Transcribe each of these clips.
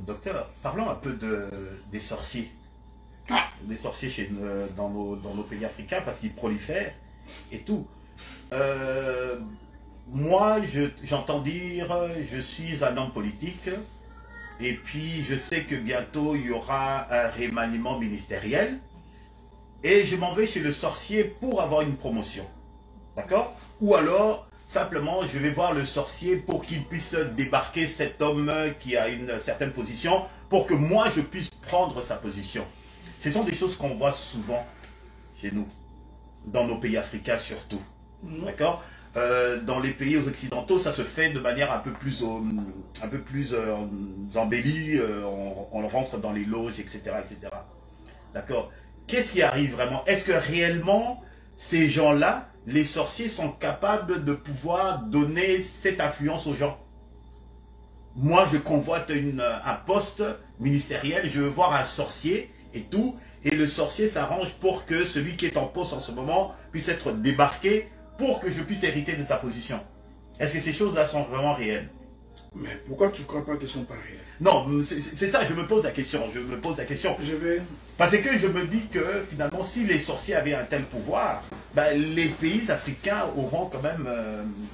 Docteur, parlons un peu des sorciers. Des sorciers dans nos pays africains parce qu'ils prolifèrent et tout. Moi, j'entends dire, je suis un homme politique et puis je sais que bientôt il y aura un remaniement ministériel et je m'en vais chez le sorcier pour avoir une promotion. D'accord? Ou alors, simplement, je vais voir le sorcier pour qu'il puisse débarquer cet homme qui a une certaine position pour que moi je puisse prendre sa position. Ce sont des choses qu'on voit souvent chez nous, dans nos pays africains surtout. D'accord? Dans les pays occidentaux, ça se fait de manière un peu plus embellie, on rentre dans les loges, etc. etc. D'accord? Qu'est-ce qui arrive vraiment? Est-ce que réellement, ces gens-là, les sorciers sont capables de pouvoir donner cette influence aux gens? Moi, je convoite un poste ministériel, je veux voir un sorcier et tout, et le sorcier s'arrange pour que celui qui est en poste en ce moment puisse être débarqué pour que je puisse hériter de sa position. Est-ce que ces choses-là sont vraiment réelles? Mais pourquoi tu ne crois pas qu'elles ne sont pas réelles? Non, c'est ça, je me pose la question. Parce que je me dis que finalement, si les sorciers avaient un tel pouvoir, ben, les pays africains auront quand même...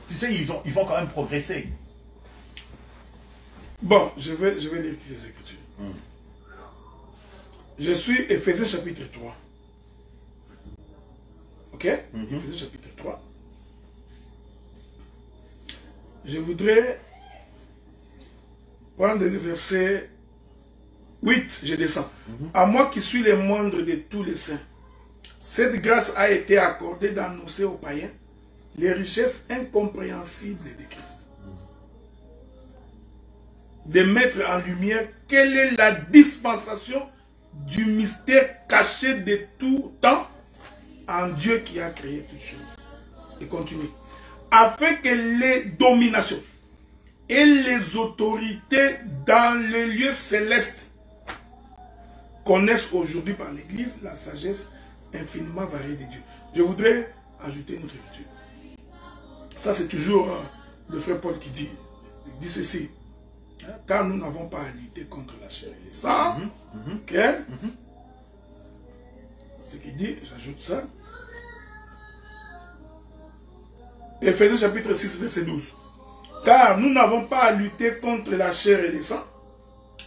tu sais, ils vont quand même progresser. Bon, je vais lire les Écritures. Je suis Éphésiens chapitre 3. Ok? Éphésiens chapitre 3. Je voudrais prendre le verset 8, je descends. À moi qui suis le moindre de tous les saints, cette grâce a été accordée d'annoncer aux païens les richesses incompréhensibles de Christ. De mettre en lumière quelle est la dispensation du mystère caché de tout temps en Dieu qui a créé toutes choses. Et continue. Afin que les dominations et les autorités dans les lieux célestes connaissent aujourd'hui par l'Église la sagesse infiniment variée de Dieu. Je voudrais ajouter une autre écriture. Ça, c'est toujours le frère Paul qui dit. Il dit ceci. Car nous n'avons pas à lutter contre la chair et le sang. Ok? Ce qu'il dit, j'ajoute ça. Éphésiens chapitre 6, verset 12. Car nous n'avons pas à lutter contre la chair et le sang,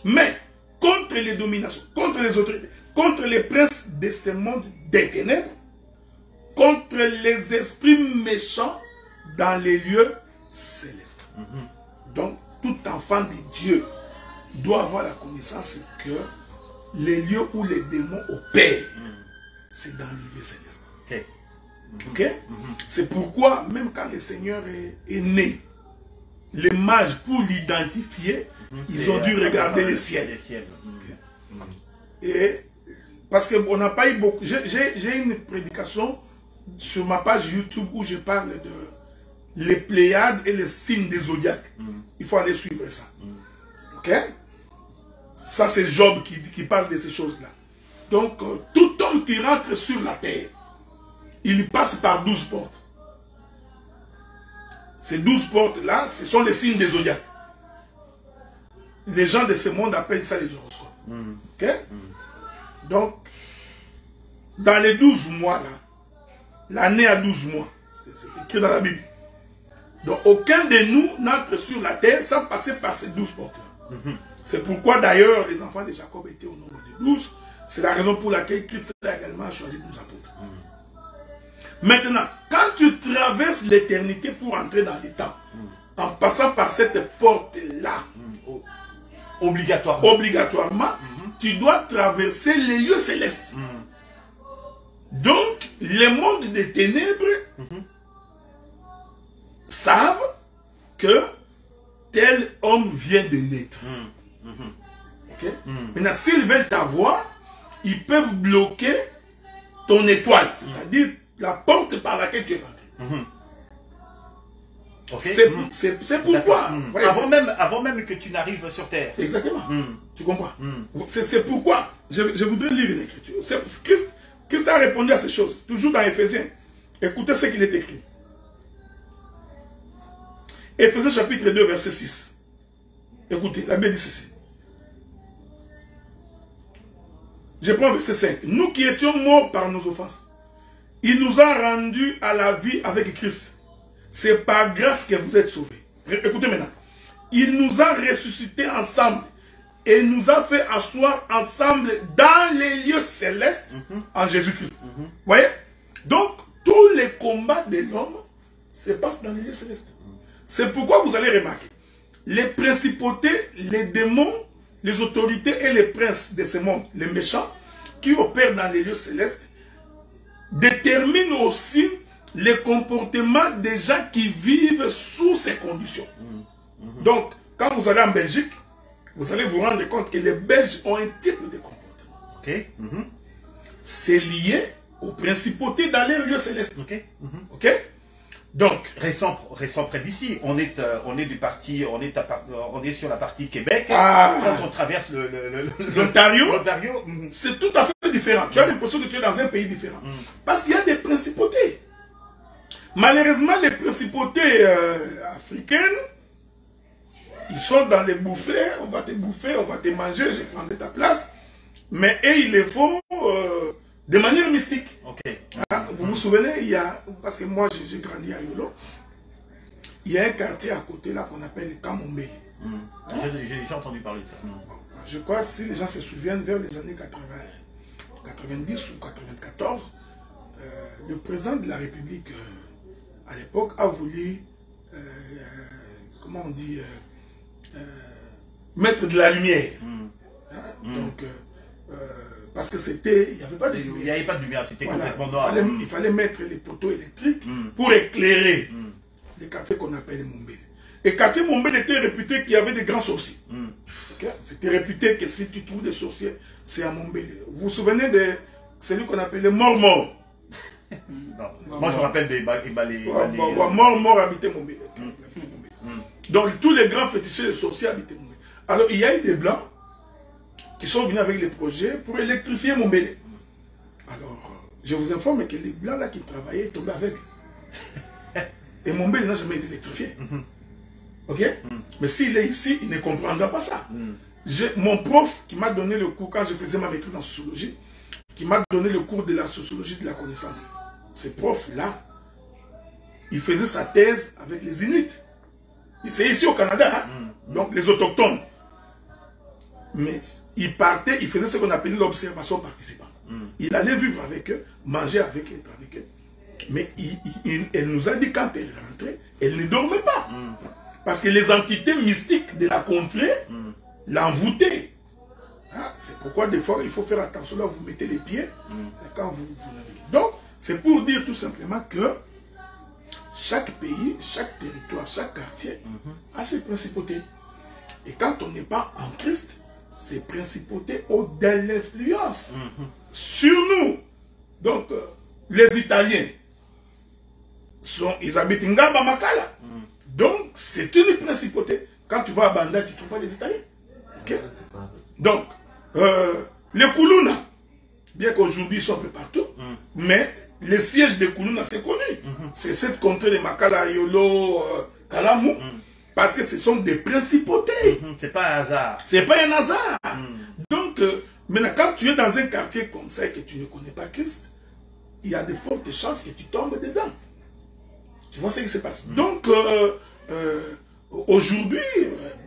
mais contre les dominations, contre les autorités, contre les princes de ce monde des ténèbres, contre les esprits méchants dans les lieux célestes. Donc, tout enfant de Dieu doit avoir la connaissance que les lieux où les démons opèrent, c'est dans les lieux célestes. Ok? C'est pourquoi, même quand le Seigneur est né, les mages, pour l'identifier, ils ont dû regarder les ciels. Et parce qu'on n'a pas eu beaucoup. J'ai une prédication sur ma page YouTube où je parle de les Pléiades et les signes des zodiaques. Il faut aller suivre ça. Ok? Ça, c'est Job qui parle de ces choses-là. Donc, tout homme qui rentre sur la terre, il passe par 12 portes. Ces 12 portes-là, ce sont les signes des zodiaques. Les gens de ce monde appellent ça les horoscopes. Ok? Donc, dans les 12 mois-là, l'année a 12 mois. C'est écrit dans la Bible. Donc, aucun de nous n'entre sur la terre sans passer par ces 12 portes-là. C'est pourquoi, d'ailleurs, les enfants de Jacob étaient au nombre de 12. C'est la raison pour laquelle Christ a également choisi 12 apôtres. Maintenant, quand tu traverses l'éternité pour entrer dans les temps, en passant par cette porte-là, obligatoirement, tu dois traverser les lieux célestes. Donc, les mondes des ténèbres savent que tel homme vient de naître. Okay? Maintenant, s'ils veulent t'avoir, ils peuvent bloquer ton étoile, c'est-à-dire la porte par laquelle tu es entré. C'est pourquoi. Avant même que tu n'arrives sur terre. Exactement. Tu comprends? C'est pourquoi. Je voudrais lire une écriture. Christ a répondu à ces choses, toujours dans Éphésiens. Écoutez ce qu'il est écrit. Éphésiens chapitre 2, verset 6. Écoutez, la Bible dit ceci. Je prends verset 5. Nous qui étions morts par nos offenses, il nous a rendus à la vie avec Christ. C'est par grâce que vous êtes sauvés. Écoutez maintenant. Il nous a ressuscités ensemble et nous a fait asseoir ensemble dans les lieux célestes en Jésus-Christ. Vous voyez? Donc, tous les combats de l'homme se passent dans les lieux célestes. C'est pourquoi vous allez remarquer, les principautés, les démons, les autorités et les princes de ce monde, les méchants, qui opèrent dans les lieux célestes, déterminent aussi les comportements des gens qui vivent sous ces conditions. Donc, quand vous allez en Belgique, vous allez vous rendre compte que les Belges ont un type de comportement. C'est lié aux principautés dans les lieux célestes. Donc, restons près d'ici. On est du parti, on est sur la partie Québec. Quand on traverse l'Ontario, c'est tout à fait différent. Tu as l'impression que tu es dans un pays différent. Parce qu'il y a des principautés. Malheureusement, les principautés africaines, ils sont dans les bouffées. On va te bouffer, on va te manger, je prendrai ta place. Mais eux, ils le font de manière mystique. Vous vous souvenez, il y a, parce que moi j'ai grandi à Yolo, il y a un quartier à côté là qu'on appelle Kamombe. J'ai déjà entendu parler de ça. Je crois, si les gens se souviennent, vers les années 90 ou 94, le président de la République à l'époque a voulu, comment on dit, mettre de la lumière. Donc, parce que c'était, il n'y avait pas de lumière. Il n'y avait pas de lumière, c'était complètement noir. Il fallait mettre les poteaux électriques pour éclairer les quartiers qu'on appelle Mombele. Et quartier Mombele était réputé qu'il y avait des grands sorciers. C'était réputé que si tu trouves des sorciers, c'est à Mombele. Vous vous souvenez de celui qu'on appelait Mort-Mort? Moi je me rappelle des Mort-Mort habitait Mombele. Donc tous les grands féticheurs de sorciers habitaient Mombele. Alors il y a eu des blancs qui sont venus avec les projets pour électrifier Mombele. Alors, je vous informe que les blancs là qui travaillaient tombaient avec. Et Mombele n'a jamais été électrifié. Mais s'il est ici, il ne comprendra pas ça. Mon prof qui m'a donné le cours, quand je faisais ma maîtrise en sociologie, qui m'a donné le cours de la sociologie de la connaissance, ce prof-là, il faisait sa thèse avec les Inuits. C'est ici au Canada, donc les autochtones. Mais il partait, il faisait ce qu'on appelait l'observation participante. Il allait vivre avec eux, manger avec eux, être avec eux. Mais elle nous a dit quand elle rentrait, elle ne dormait pas. Parce que les entités mystiques de la contrée l'envoûtaient. C'est pourquoi des fois il faut faire attention là où vous mettez les pieds quand vous naviguez. Donc, c'est pour dire tout simplement que chaque pays, chaque territoire, chaque quartier a ses principautés. Et quand on n'est pas en Christ, ces principautés ont de l'influence sur nous. Donc, les Italiens, ils habitent Ngaba Makala. Donc, c'est une principauté. Quand tu vas à Banda, tu ne trouves pas les Italiens. Donc, les Kuluna, bien qu'aujourd'hui ils sont un peu partout, mais le siège des Kuluna, c'est connu. C'est cette contrée de Makala, Yolo, Kalamu. Parce que ce sont des principautés. C'est pas un hasard. C'est pas un hasard. Donc, maintenant, quand tu es dans un quartier comme ça et que tu ne connais pas Christ, il y a de fortes chances que tu tombes dedans. Tu vois ce qui se passe. Donc, aujourd'hui,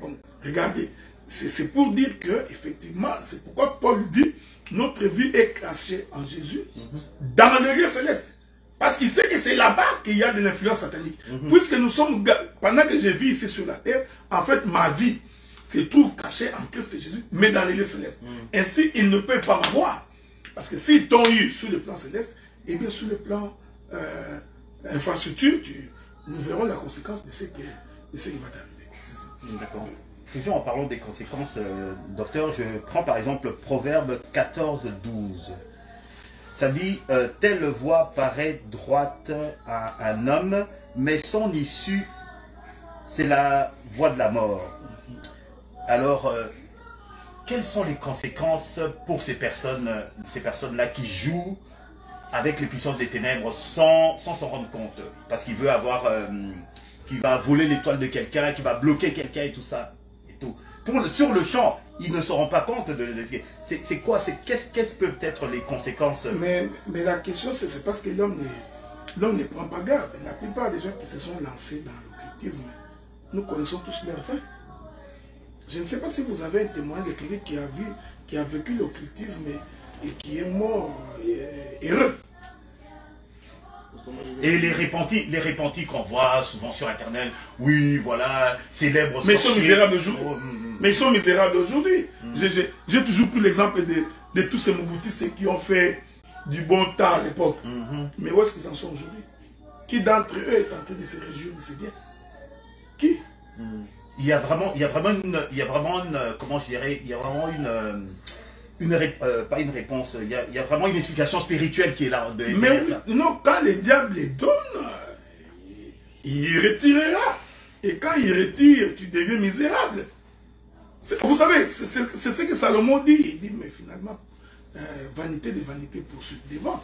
bon, regardez, c'est pour dire que, effectivement, c'est pourquoi Paul dit, notre vie est cachée en Jésus, dans le lieu céleste. Parce qu'il sait que c'est là-bas qu'il y a de l'influence satanique. Puisque nous sommes, pendant que je vis ici sur la terre, en fait, ma vie se trouve cachée en Christ Jésus, mais dans les lieux célestes. Ainsi, ils ne peuvent pas m'avoir. Parce que s'ils t'ont eu sur le plan céleste, et bien sur le plan infrastructure, nous verrons la conséquence de ce qui va t'arriver. D'accord. Toujours en parlant des conséquences, docteur, je prends par exemple Proverbe 14, 12. Ça dit, telle voie paraît droite à un homme, mais son issue, c'est la voie de la mort. Alors, quelles sont les conséquences pour ces personnes-là qui jouent avec les puissances des ténèbres sans s'en rendre compte? Parce qu'il veut avoir, qui va voler l'étoile de quelqu'un, qui va bloquer quelqu'un et tout ça. Et tout. Sur le champ, ils ne se rendent pas compte de c'est quoi, quelles peuvent être les conséquences. Mais la question, c'est parce que l'homme ne prend pas garde. La plupart des gens qui se sont lancés dans l'occultisme, nous connaissons tous leurs fins. Je ne sais pas si vous avez un témoin de quelqu'un qui a vécu l'occultisme et qui est mort heureux. Et les repentis qu'on voit souvent sur Internet, oui, voilà, célèbres mais ils sont misérables aujourd'hui. Mais ils sont misérables aujourd'hui. J'ai toujours pris l'exemple de tous ces Mobutistes qui ont fait du bon temps à l'époque. Mais où est-ce qu'ils en sont aujourd'hui? Qui d'entre eux est en train de se réjouir de ces biens? Qui? Il y a vraiment une, comment je dirais, il y a vraiment pas une réponse, il y a vraiment une explication spirituelle qui est là. Mais non, quand le diable les donne, il retirera. Et quand il retire, tu deviens misérable. Vous savez, c'est ce que Salomon dit. Il dit, mais finalement, vanité de vanité poursuit devant.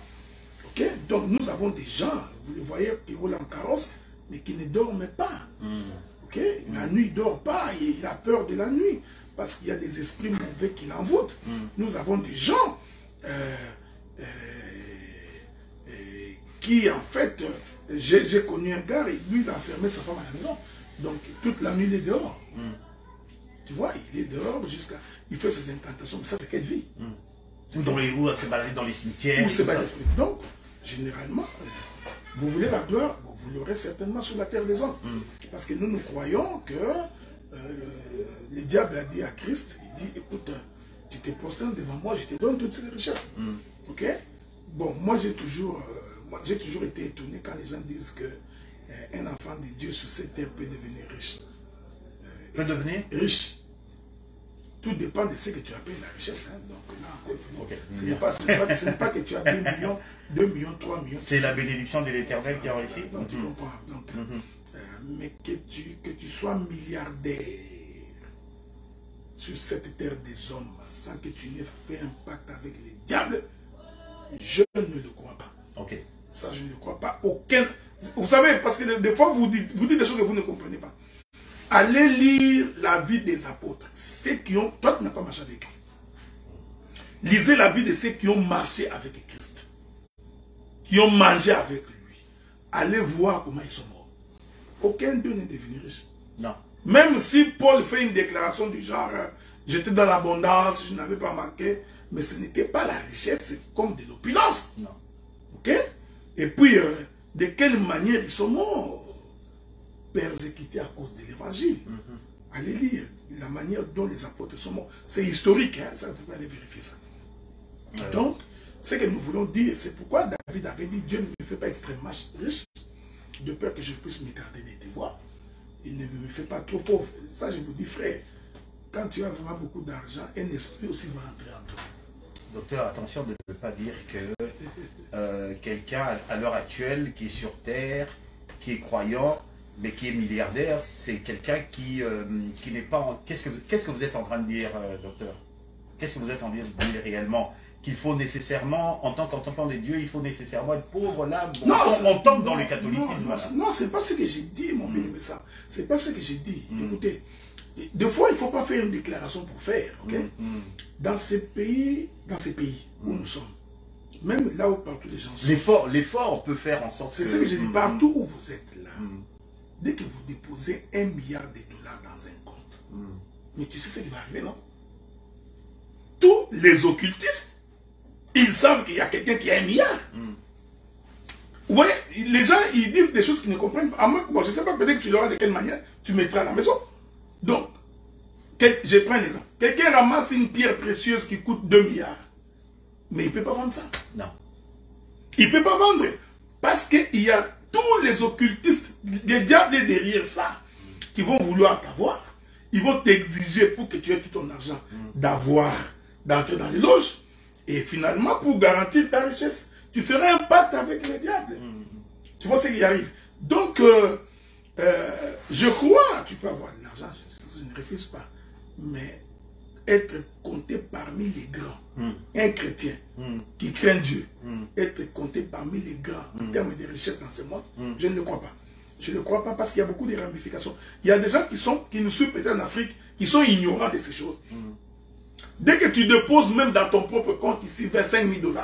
Ok? Donc nous avons des gens, vous les voyez, qui roulent en carrosse, mais qui ne dorment pas. Ok? La nuit, il ne dort pas, il a peur de la nuit. Parce qu'il y a des esprits mauvais qui l'envoûtent. Nous avons des gens qui, en fait, j'ai connu un gars, et lui, il a enfermé sa femme à la maison. Donc, toute la nuit, il est dehors. Tu vois, il est dehors jusqu'à... Il fait ses incantations. Mais ça, c'est quelle vie? Ou à se balader dans les cimetières. Ou se balader. Donc, généralement, vous voulez la gloire, vous l'aurez certainement sur la terre des hommes. Parce que nous croyons que... le diable a dit à Christ, il dit, écoute, tu te prosternes devant moi, je te donne toutes ces richesses. Ok? Bon, moi j'ai toujours été étonné quand les gens disent que un enfant de Dieu sur cette terre peut devenir riche. Peut devenir riche. Tout dépend de ce que tu appelles la richesse. Hein. Donc là, ce n'est pas que tu as 2 millions, 2 millions, 3 millions. C'est la bénédiction de l'Éternel qui est ici. Donc tu comprends. Donc, mais que tu sois milliardaire sur cette terre des hommes sans que tu n'aies fait un pacte avec les diables, je ne le crois pas. Ok. Ça, je ne le crois pas. Aucun. Vous savez, parce que des fois, vous dites des choses que vous ne comprenez pas. Allez lire la vie des apôtres. Ceux qui ont... Toi, tu n'as pas marché avec Christ. Lisez la vie de ceux qui ont marché avec Christ. Qui ont mangé avec lui. Allez voir comment ils sont morts. Aucun d'eux n'est devenu riche. Non. Même si Paul fait une déclaration du genre, j'étais dans l'abondance, je n'avais pas manqué, mais ce n'était pas la richesse, c'est comme de l'opulence. Non. Ok? Et puis, de quelle manière ils sont morts? Persécutés à cause de l'évangile. Allez lire la manière dont les apôtres sont morts. C'est historique, hein? Ça, vous pouvez aller vérifier ça. Donc, ce que nous voulons dire, c'est pourquoi David avait dit, Dieu ne me fait pas extrêmement riche, de peur que je puisse m'écarter de tes voies. Il ne me fait pas trop pauvre. Ça, je vous dis, frère, quand tu as vraiment beaucoup d'argent, un esprit aussi va entrer en toi. Docteur, attention de ne pas dire que quelqu'un à l'heure actuelle qui est sur Terre, qui est croyant, mais qui est milliardaire, c'est quelqu'un qui n'est pas... En... Qu'est-ce que vous êtes en train de dire, docteur? Qu'est-ce que vous êtes en train de dire réellement? Qu'il faut nécessairement, en tant qu'enfant de Dieu, il faut nécessairement être pauvre là. Bon, on tombe dans le catholicisme. Non, c'est pas ce que j'ai dit, mon bien-aimé, ça. C'est pas ce que j'ai dit. Écoutez, des fois, il ne faut pas faire une déclaration pour faire. Okay? Dans ces pays où nous sommes, même là où partout les gens sont. L'effort peut faire en sorte que... C'est ce que j'ai dit. Partout où vous êtes là, dès que vous déposez $1 milliard dans un compte, mais tu sais ce qui va arriver, non? Tous les occultistes, ils savent qu'il y a quelqu'un qui a $1 milliard. Ouais, les gens, ils disent des choses qu'ils ne comprennent pas. Bon, je ne sais pas, peut-être que tu l'auras de quelle manière, tu mettras à la maison. Donc, je prends un exemple. Quelqu'un ramasse une pierre précieuse qui coûte 2 milliards. Mais il ne peut pas vendre ça. Non. Il ne peut pas vendre. Parce qu'il y a tous les occultistes, des diables derrière ça, qui vont vouloir t'avoir. Ils vont t'exiger pour que tu aies tout ton argent d'entrer dans les loges. Et finalement, pour garantir ta richesse, tu feras un pacte avec les diables. Tu vois ce qui arrive. Donc, je crois, tu peux avoir de l'argent, je ne refuse pas. Mais être compté parmi les grands, un chrétien qui craint Dieu, être compté parmi les grands en termes de richesse dans ce monde, je ne le crois pas. Je ne le crois pas parce qu'il y a beaucoup de ramifications. Il y a des gens qui nous suivent peut-être en Afrique, qui sont ignorants de ces choses. Dès que tu déposes même dans ton propre compte ici 25 000 $,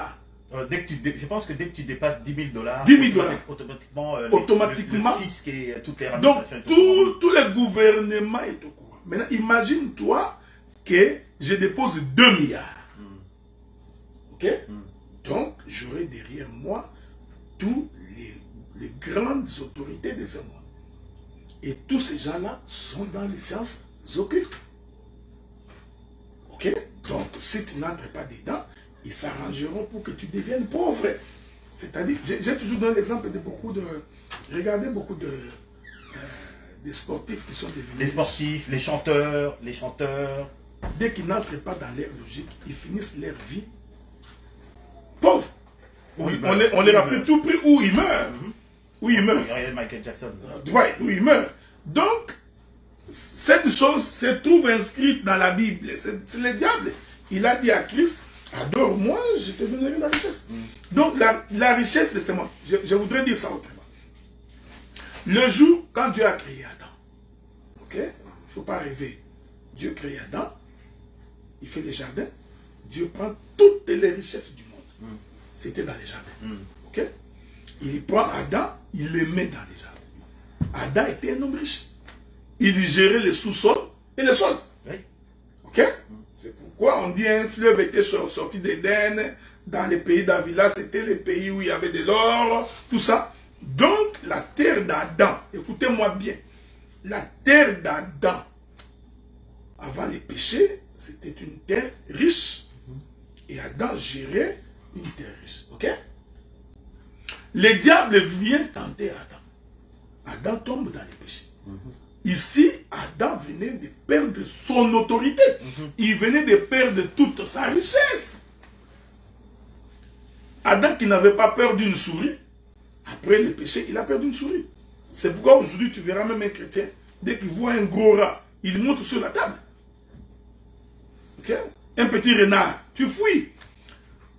je pense que dès que tu dépasses 10 000 $, 10 000 $, automatiquement, automatiquement, le fisc et toutes les donc ramifications. tout le gouvernement est au courant. Maintenant, imagine-toi que je dépose 2 milliards. Ok? Donc, j'aurai derrière moi tous les grandes autorités de ce monde. Et tous ces gens-là sont dans les sciences occultes. Ok? Donc, si tu n'entres pas dedans, ils s'arrangeront pour que tu deviennes pauvre. C'est-à-dire, j'ai toujours donné l'exemple de beaucoup de... Regardez beaucoup de sportifs qui sont devenus... Les sportifs, les chanteurs... Dès qu'ils n'entrent pas dans leur logique, ils finissent leur vie pauvres. On les rappelle tout prix où ils meurent. Où ils meurent. Michael Jackson. Ouais, où ils meurent. Donc, cette chose se trouve inscrite dans la Bible. C'est le diable. Il a dit à Christ, adore-moi, je te donnerai la richesse. Donc, la richesse de ce monde, je voudrais dire ça autrement. Le jour, quand Dieu a créé Adam, ok, il ne faut pas rêver. Dieu crée Adam, il fait les jardins, Dieu prend toutes les richesses du monde. C'était dans les jardins. Ok? Il prend Adam, il le met dans les jardins. Adam était un homme riche. Il gérait le sous-sol et le sol. Oui. Ok? C'est pourquoi on dit un fleuve était sorti d'Éden, dans les pays d'Avila, c'était les pays où il y avait de l'or, tout ça. Donc, la terre d'Adam, écoutez-moi bien, la terre d'Adam, avant les péchés, c'était une terre riche. Et Adam gérait une terre riche. Ok? Le diable vient tenter Adam. Adam tombe dans les péchés. Ici, Adam venait de perdre son autorité. Il venait de perdre toute sa richesse. Adam qui n'avait pas peur d'une souris, après le péché, il a perdu une souris. C'est pourquoi aujourd'hui, tu verras même un chrétien, dès qu'il voit un gros rat, il monte sur la table. Okay? Un petit renard, tu fouilles.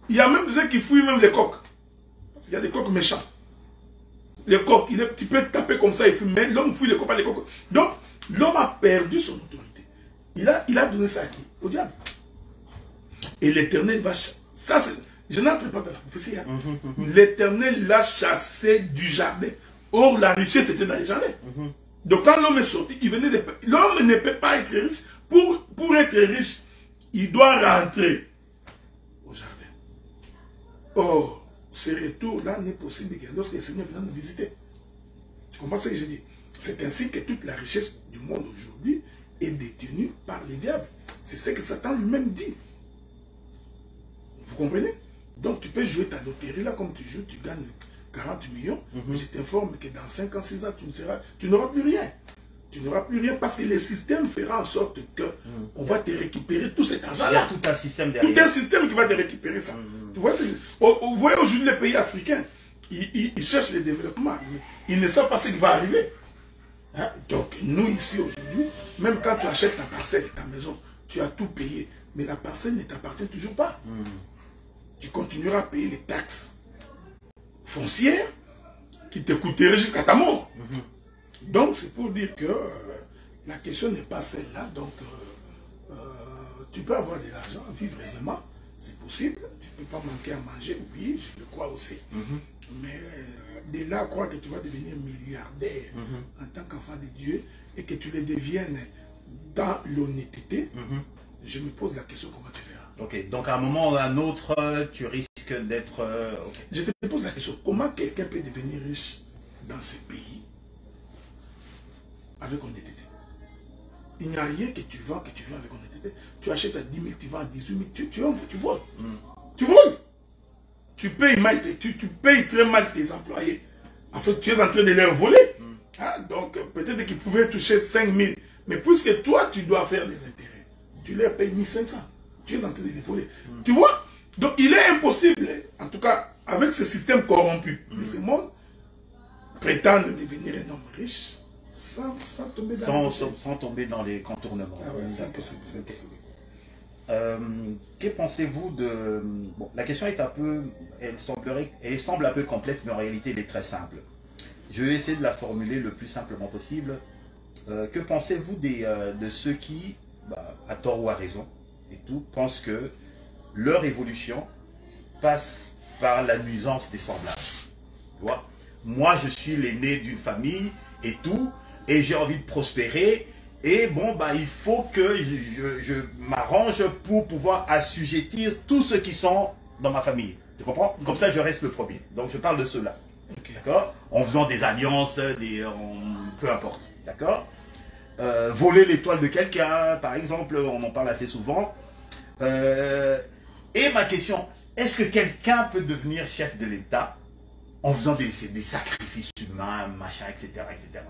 Il y a même des gens qui fouillent même les coqs. Parce qu'il y a des coqs méchants. Les coqs, tu peux taper comme ça, il fouille, mais l'homme fouille les coqs, pas les coqs. Donc, l'homme a perdu son autorité. Il a donné ça à qui? Au diable. Et l'Éternel va... Ça, je n'entre pas dans la prophétie. Hein. L'Éternel l'a chassé du jardin. Or, la richesse était dans les jardins. Donc, quand l'homme est sorti, il venait de... L'homme ne peut pas être riche. Pour être riche, il doit rentrer au jardin. Or, ce retour-là n'est possible que lorsque le Seigneur vient nous visiter. Tu comprends ce que je dis? C'est ainsi que toute la richesse du monde aujourd'hui est détenue par le diable. C'est ce que Satan lui-même dit. Vous comprenez? Donc tu peux jouer ta loterie là comme tu joues, tu gagnes 40 millions. Mais je t'informe que dans 5 ans, 6 ans, tu n'auras plus rien. Tu n'auras plus rien parce que le système fera en sorte que on va te récupérer tout cet argent-là. Il y a tout un système derrière. Tout un système qui va te récupérer ça. Tu vois, vous voyez aujourd'hui les pays africains, ils cherchent le développement. Ils ne savent pas ce qui va arriver. Hein? Donc nous ici aujourd'hui, même quand tu achètes ta parcelle, ta maison, tu as tout payé. Mais la parcelle ne t'appartient toujours pas. Tu continueras à payer les taxes foncières qui te coûteraient jusqu'à ta mort. Donc, c'est pour dire que la question n'est pas celle-là. Donc, tu peux avoir de l'argent, vivre aisément, c'est possible. Tu ne peux pas manquer à manger, oui, je le crois aussi. Mais de là, croire que tu vas devenir milliardaire en tant qu'enfant de Dieu et que tu le deviennes dans l'honnêteté, je me pose la question comment tu feras. Ok, donc à un moment ou à un autre, tu risques d'être... okay. Je te pose la question, comment quelqu'un peut devenir riche dans ce pays avec honnêteté? Il n'y a rien que tu vends avec honnêteté. Tu achètes à 10 000, tu vends à 18 000, tu voles. Tu voles. Tu payes mal, tu payes très mal tes employés. En fait, tu es en train de leur voler. Hein? Donc, peut-être qu'ils pouvaient toucher 5 000. Mais puisque toi, tu dois faire des intérêts, tu leur payes 1 500. Tu es en train de les voler. Tu vois? Donc, il est impossible, en tout cas, avec ce système corrompu de ce monde, prétendre devenir un homme riche sans tomber sans tomber dans les contournements. Ah ouais, c'est impossible. Que pensez-vous de... Bon, la question est un peu... Elle semble un peu complexe, mais en réalité, elle est très simple. Je vais essayer de la formuler le plus simplement possible. Que pensez-vous de ceux qui, à tort ou à raison, et tout pensent que leur évolution passe par la nuisance des semblables. Tu vois? Moi, je suis l'aîné d'une famille et tout, et j'ai envie de prospérer. Et bon, bah, il faut que je m'arrange pour pouvoir assujettir tous ceux qui sont dans ma famille. Tu comprends? Comme ça, je reste le premier. Donc, je parle de cela. Okay. D'accord? En faisant des alliances, peu importe. D'accord? Voler l'étoile de quelqu'un, par exemple, on en parle assez souvent. Et ma question, est-ce que quelqu'un peut devenir chef de l'État en faisant des sacrifices humains, machin, etc., etc.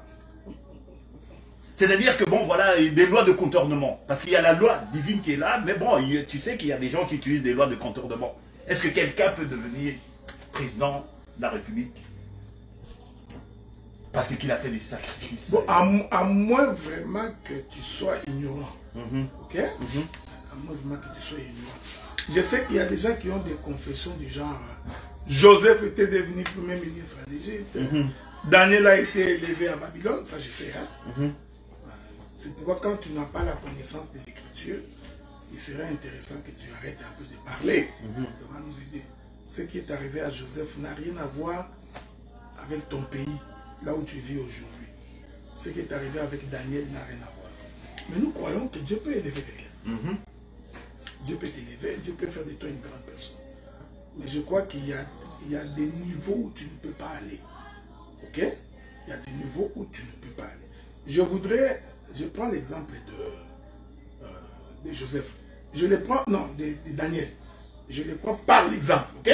C'est-à-dire que, bon, voilà, des lois de contournement. Parce qu'il y a la loi divine qui est là, mais bon, tu sais qu'il y a des gens qui utilisent des lois de contournement. Est-ce que quelqu'un peut devenir président de la République parce qu'il a fait des sacrifices? Bon, à moins vraiment que tu sois ignorant. Ok? À moins vraiment que tu sois ignorant. Je sais qu'il y a des gens qui ont des confessions du genre Joseph était devenu premier ministre d'Égypte. Daniel a été élevé à Babylone, ça je sais. Hein? C'est pourquoi quand tu n'as pas la connaissance de l'écriture, il serait intéressant que tu arrêtes un peu de parler. Ça va nous aider. Ce qui est arrivé à Joseph n'a rien à voir avec ton pays, là où tu vis aujourd'hui. Ce qui est arrivé avec Daniel n'a rien à voir. Mais nous croyons que Dieu peut élever quelqu'un. Dieu peut t'élever, Dieu peut faire de toi une grande personne. Mais je crois qu'il y a des niveaux où tu ne peux pas aller. Ok? Il y a des niveaux où tu ne peux pas aller. Je prends l'exemple de Joseph. Je les prends, non, de Daniel. Je les prends par l'exemple. Ok?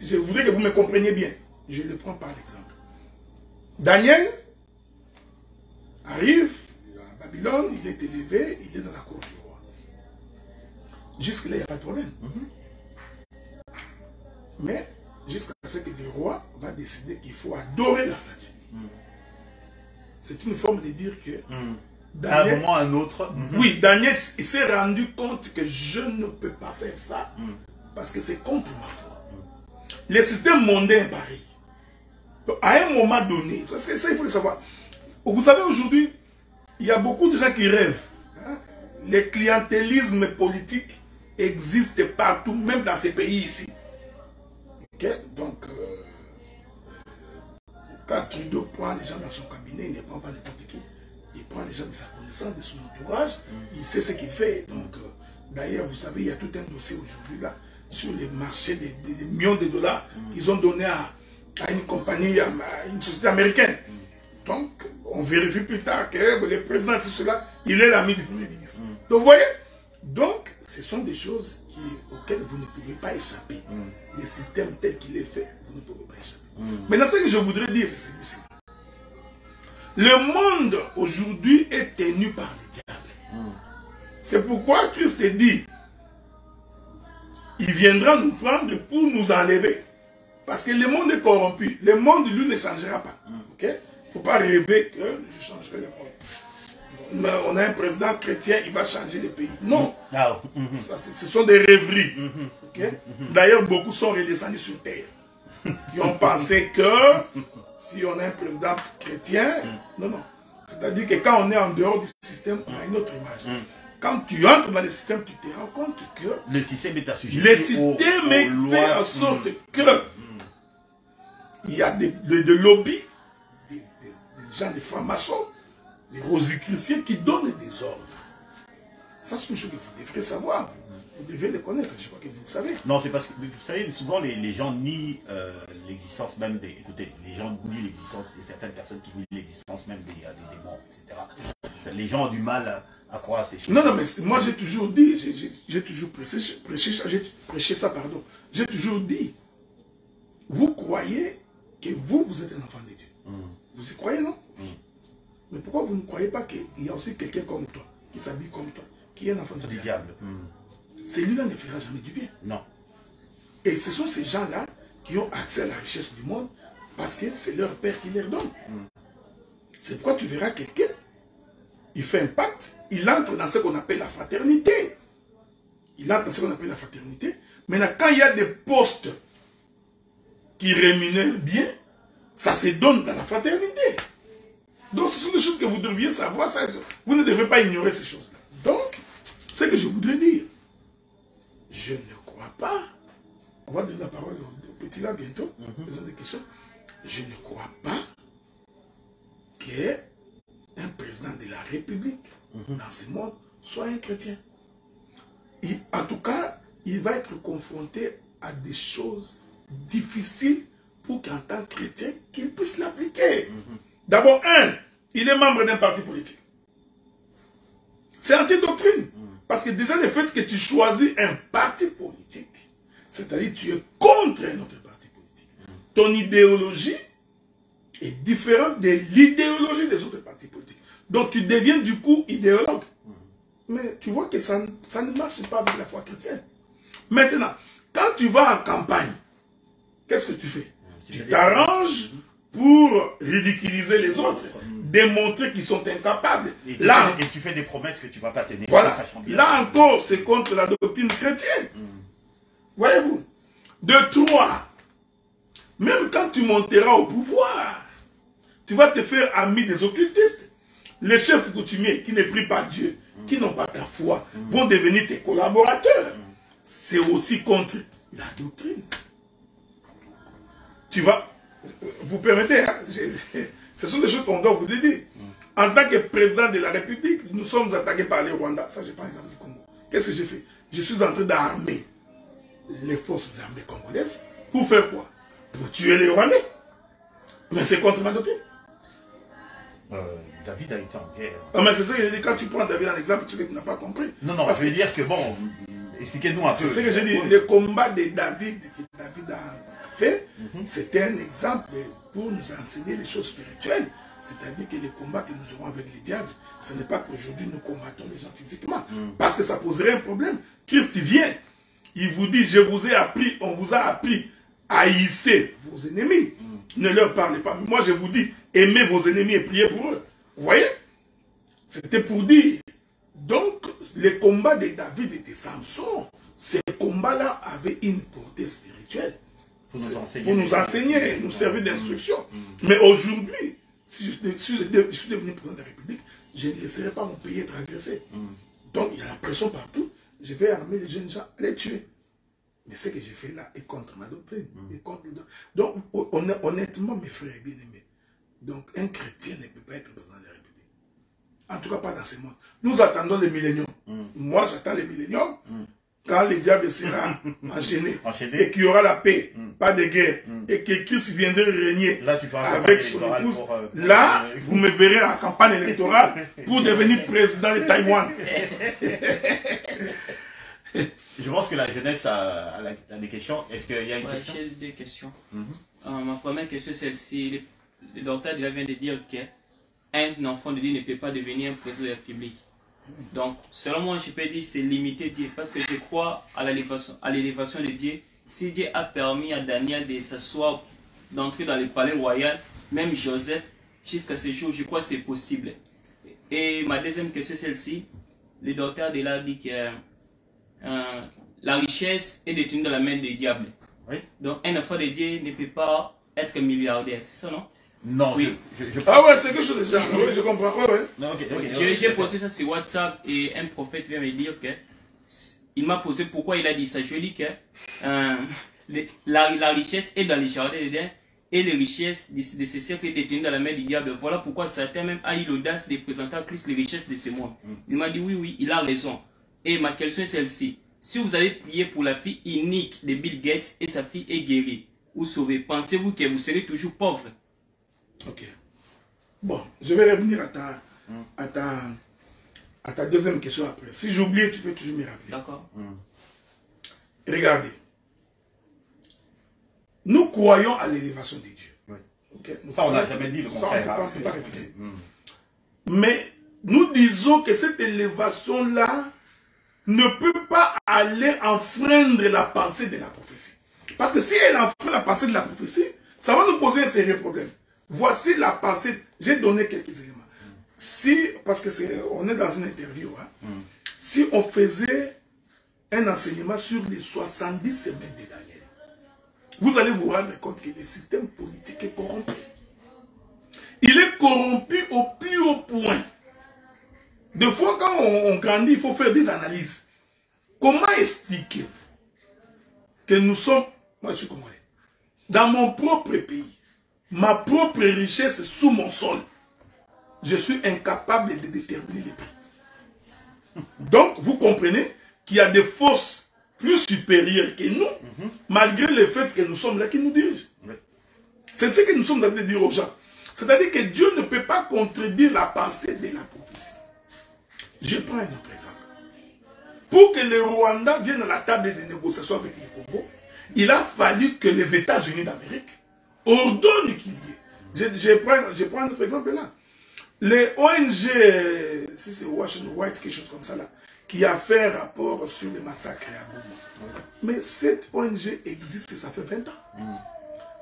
Je voudrais que vous me compreniez bien. Je les prends par l'exemple. Daniel arrive à Babylone, il est élevé, il est dans la cour du roi. Jusque-là, il n'y a pas de problème. Mais jusqu'à ce que le roi va décider qu'il faut adorer la statue. C'est une forme de dire que Daniel, à un moment ou à un autre. Oui, Daniel s'est rendu compte que je ne peux pas faire ça parce que c'est contre ma foi. Le système mondain est pareil. Donc, à un moment donné, parce que ça il faut le savoir. Vous savez, aujourd'hui, il y a beaucoup de gens qui rêvent. Hein? Le clientélisme politique existe partout, même dans ces pays ici. Okay? Donc, quand Trudeau prend les gens dans son cabinet, il ne prend pas n'importe qui. Il prend les gens de sa connaissance, de son entourage. Il sait ce qu'il fait. Donc, d'ailleurs, vous savez, il y a tout un dossier aujourd'hui là sur les marchés des millions de dollars qu'ils ont donné à une compagnie, à une société américaine. Donc, on vérifie plus tard que le président, tout cela, il est l'ami du Premier ministre. Donc, vous voyez? Donc, ce sont des choses auxquelles vous ne pouvez pas échapper. Les systèmes tels qu'il est fait, vous ne pouvez pas échapper. Maintenant, ce que je voudrais dire, c'est celui-ci. Le monde, aujourd'hui, est tenu par le diable. C'est pourquoi Christ dit, il viendra nous prendre pour nous enlever. Parce que le monde est corrompu. Le monde, lui, ne changera pas. Ok? Il ne faut pas rêver que je changerai le monde. Mais on a un président chrétien, il va changer le pays. Non. Ça, ce sont des rêveries. Okay? D'ailleurs, beaucoup sont redescendus sur terre. Ils ont pensé que si on a un président chrétien, non. C'est-à-dire que quand on est en dehors du système, on a une autre image. Quand tu entres dans le système, tu te rends compte que le système est assujetti. Le système est fait en sorte que il y a des lobbies, des gens, des francs-maçons, des rosicruciens qui donnent des ordres. Ça, c'est une chose que vous devrez savoir. Vous devez le connaître, je crois que vous le savez. Non, c'est parce que, vous savez, souvent les gens nient l'existence même des... Écoutez, les gens nient l'existence de certaines personnes qui nient l'existence même des démons, etc. Les gens ont du mal à croire à ces choses. Non, mais moi j'ai toujours dit, j'ai toujours prêché ça, pardon. J'ai toujours dit, vous croyez que vous êtes un enfant de Dieu. Vous y croyez, non? Mais pourquoi vous ne croyez pas qu'il y a aussi quelqu'un comme toi, qui s'habille comme toi, qui est un enfant du diable? Celui-là ne fera jamais du bien. Non. Et ce sont ces gens-là qui ont accès à la richesse du monde parce que c'est leur père qui leur donne. C'est pourquoi tu verras quelqu'un, il fait un pacte, il entre dans ce qu'on appelle la fraternité. Il entre dans ce qu'on appelle la fraternité. Maintenant, quand il y a des postes qui rémunèrent bien, ça se donne dans la fraternité. Donc, ce sont des choses que vous devriez savoir. Ça, vous ne devez pas ignorer ces choses-là. Donc, Ce que je voudrais dire, je ne crois pas, on va donner la parole au petit là bientôt, ils ont des questions, je ne crois pas qu'un président de la République dans ce monde soit un chrétien. En tout cas, il va être confronté à des choses difficiles pour qu'en tant que chrétien, qu'il puisse l'appliquer. D'abord, il est membre d'un parti politique. C'est anti-doctrine. Parce que déjà, le fait que tu choisis un parti politique, c'est-à-dire tu es contre un autre parti politique. Ton idéologie est différente de l'idéologie des autres partis politiques. Donc tu deviens du coup idéologue. Mais tu vois que ça ne marche pas avec la foi chrétienne. Maintenant, quand tu vas en campagne, qu'est-ce que tu fais? Tu t'arranges pour ridiculiser les autres, démontrer qu'ils sont incapables. Et tu fais des promesses que tu ne vas pas tenir. Voilà. Là encore, c'est contre la doctrine chrétienne. Voyez-vous? De toi, même quand tu monteras au pouvoir, tu vas te faire ami des occultistes. Les chefs coutumiers qui ne prient pas Dieu, qui n'ont pas ta foi, vont devenir tes collaborateurs. C'est aussi contre la doctrine. Tu vas... Vous permettez, hein, ce sont des choses qu'on doit vous dire. En tant que président de la République, nous sommes attaqués par les Rwandais. Ça, je prends l'exemple du Congo. Qu'est-ce que j'ai fait? Je suis en train d'armer les forces armées congolaises. Pour faire quoi? Pour tuer les Rwandais. Mais c'est contre ma doctrine. David a été en guerre. Ah, mais c'est ça que j'ai dit. Quand tu prends David en exemple, tu n'as pas compris. Non, non, je veux dire que bon, expliquez-nous un peu. C'est ce que j'ai dit. Le combat de David que David a fait, c'était un exemple pour nous enseigner les choses spirituelles. C'est-à-dire que les combats que nous aurons avec les diables, ce n'est pas qu'aujourd'hui nous combattons les gens physiquement. Parce que ça poserait un problème. Christ vient, il vous dit, je vous ai appris, on vous a appris à haïsser vos ennemis. Ne leur parlez pas. Moi je vous dis, aimez vos ennemis et priez pour eux. Vous voyez? C'était pour dire. Donc, les combats de David et de Samson, ces combats-là avaient une portée spirituelle. Pour nous enseigner, nous servir d'instruction. Mais aujourd'hui, si je suis devenu président de la République, je ne laisserai pas mon pays être agressé. Donc, il y a la pression partout. Je vais armer les jeunes gens, les tuer. Mais ce que j'ai fait là est contre ma doctrine. Donc, honnêtement, mes frères bien-aimés, donc un chrétien ne peut pas être président de la République. En tout cas, pas dans ce monde. Nous attendons les milléniums. Moi, j'attends les milléniums. Quand le diable sera enchaîné, et qu'il y aura la paix, pas de guerre, et que Christ viendra régner là, tu avec son épouse, là, vous me verrez en campagne électorale pour devenir président de Taïwan. Je pense que la jeunesse a des questions. Est-ce qu'il y a une question? J'ai des questions. Ma première question, c'est celle-ci. Le docteur vient de dire qu'un enfant de Dieu ne peut pas devenir un président de la République. Donc, selon moi, je peux dire que c'est limiter Dieu. Parce que je crois à l'élévation de Dieu. Si Dieu a permis à Daniel de s'asseoir, d'entrer dans le palais royal, même Joseph, jusqu'à ce jour, je crois que c'est possible. Et ma deuxième question, c'est celle-ci. Le docteur de là dit que la richesse est détenue dans la main des diables. Oui. Donc, un enfant de Dieu ne peut pas être milliardaire. C'est ça, non? Non, oui. Ah ouais, c'est quelque chose de genre. Oui, je comprends. J'ai posé ça sur WhatsApp et un prophète vient me dire que il m'a posé pourquoi il a dit ça. Je lui ai dit que la richesse est dans les jardins d'Éden et les richesses de ces siècles est détenues dans la main du diable. Voilà pourquoi Satan même a eu l'audace de présenter à Christ les richesses de ce monde. Il m'a dit oui, il a raison. Et ma question est celle-ci. Si vous avez prié pour la fille unique de Bill Gates et sa fille est guérie ou sauvée, pensez-vous que vous serez toujours pauvre? Ok. Bon, je vais revenir à ta deuxième question après. Si j'oublie, tu peux toujours me rappeler. D'accord. Regardez. Nous croyons à l'élévation des dieux. Oui. Okay? Ça, on n'a jamais dit le contraire. Ça, on ne peut pas refuser. Mais nous disons que cette élévation-là ne peut pas aller enfreindre la pensée de la prophétie. Parce que si elle enfreint la pensée de la prophétie, ça va nous poser un sérieux problème. Voici la pensée. J'ai donné quelques éléments. Si, parce que on est dans une interview, hein, si on faisait un enseignement sur les 70 semaines de Daniel, vous allez vous rendre compte que le système politique est corrompu. Il est corrompu au plus haut point. Des fois, quand on grandit, il faut faire des analyses. Comment expliquer que nous sommes, moi je suis congolais, dans mon propre pays, ma propre richesse sous mon sol, je suis incapable de déterminer les prix. Donc, vous comprenez qu'il y a des forces plus supérieures que nous, malgré le fait que nous sommes là, qui nous dirigent. C'est ce que nous sommes en train de dire aux gens. C'est-à-dire que Dieu ne peut pas contredire la pensée de la prophétie. Je prends un autre exemple. Pour que le Rwanda vienne à la table de négociation avec le Congo, il a fallu que les États-Unis d'Amérique ordonnent qu'il y ait. Je prends un autre exemple là. Les ONG, si c'est Washington White, quelque chose comme ça là, qui a fait un rapport sur les massacres à Goma. Mais cette ONG existe et ça fait 20 ans.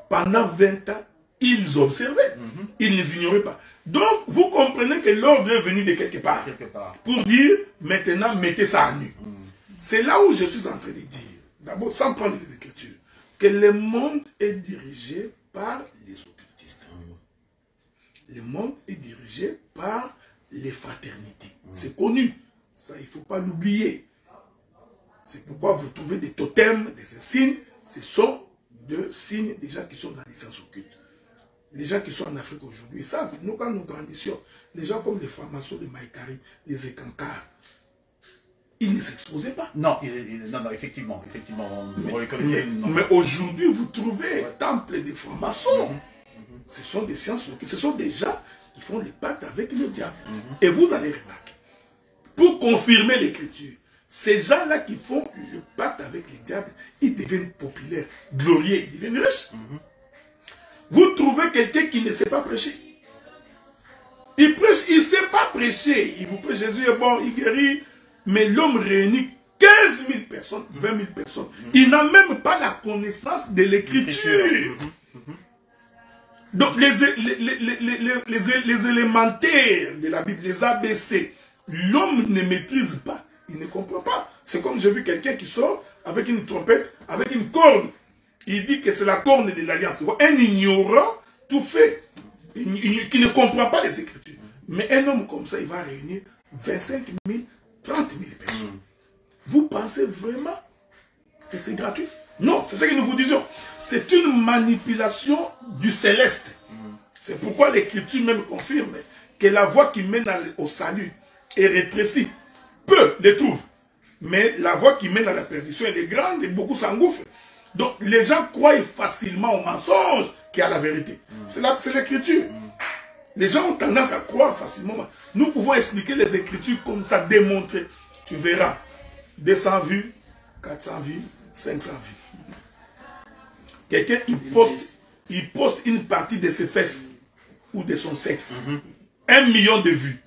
Pendant 20 ans, ils observaient. Ils ne les ignoraient pas. Donc, vous comprenez que l'ordre est venu de quelque part. Pour dire, maintenant, mettez ça à nu. C'est là où je suis en train de dire, d'abord, sans prendre les Écritures, que le monde est dirigé par les occultistes. Le monde est dirigé par les fraternités. C'est connu. Ça, il ne faut pas l'oublier. C'est pourquoi vous trouvez des totems, des signes. Ce sont des signes déjà qui sont dans les sciences occultes. Les gens qui sont en Afrique aujourd'hui savent. Nous, quand nous grandissions, les gens comme les francs-maçons, les Maïkari, les Ekankars, ils ne s'exposaient pas. Non, non, effectivement. Mais aujourd'hui, vous trouvez temple des francs-maçons. Ce sont des sciences occultes. Ce sont des gens qui font des pactes avec le diable. Et vous allez remarquer, pour confirmer l'écriture, ces gens-là qui font le pacte avec le diable, ils deviennent populaires, glorieux, ils deviennent riches. Vous trouvez quelqu'un qui ne sait pas prêcher. Il prêche, il ne sait pas prêcher. Il vous prêche, Jésus est bon, il guérit. Mais l'homme réunit 15 000 personnes, 20 000 personnes. Il n'a même pas la connaissance de l'écriture. Donc les élémentaires de la Bible, les ABC, l'homme ne maîtrise pas. Il ne comprend pas. C'est comme j'ai vu quelqu'un qui sort avec une trompette, avec une corne. Il dit que c'est la corne de l'alliance. Un ignorant tout fait, qui ne comprend pas les Écritures. Mais un homme comme ça, il va réunir 25 000, 30 000 personnes. Vous pensez vraiment que c'est gratuit? Non, c'est ce que nous vous disions. C'est une manipulation du céleste. C'est pourquoi l'Écriture même confirme que la voie qui mène au salut est rétrécie. Peu les trouvent. Mais la voie qui mène à la perdition, elle est grande et beaucoup s'engouffrent. Donc les gens croient facilement au mensonge qui a la vérité. C'est l'Écriture. Les gens ont tendance à croire facilement. Nous pouvons expliquer les Écritures comme ça, démontrer. Tu verras. 200 vues, 400 vues, 500 vues. Quelqu'un, il poste une partie de ses fesses ou de son sexe. 1 million de vues.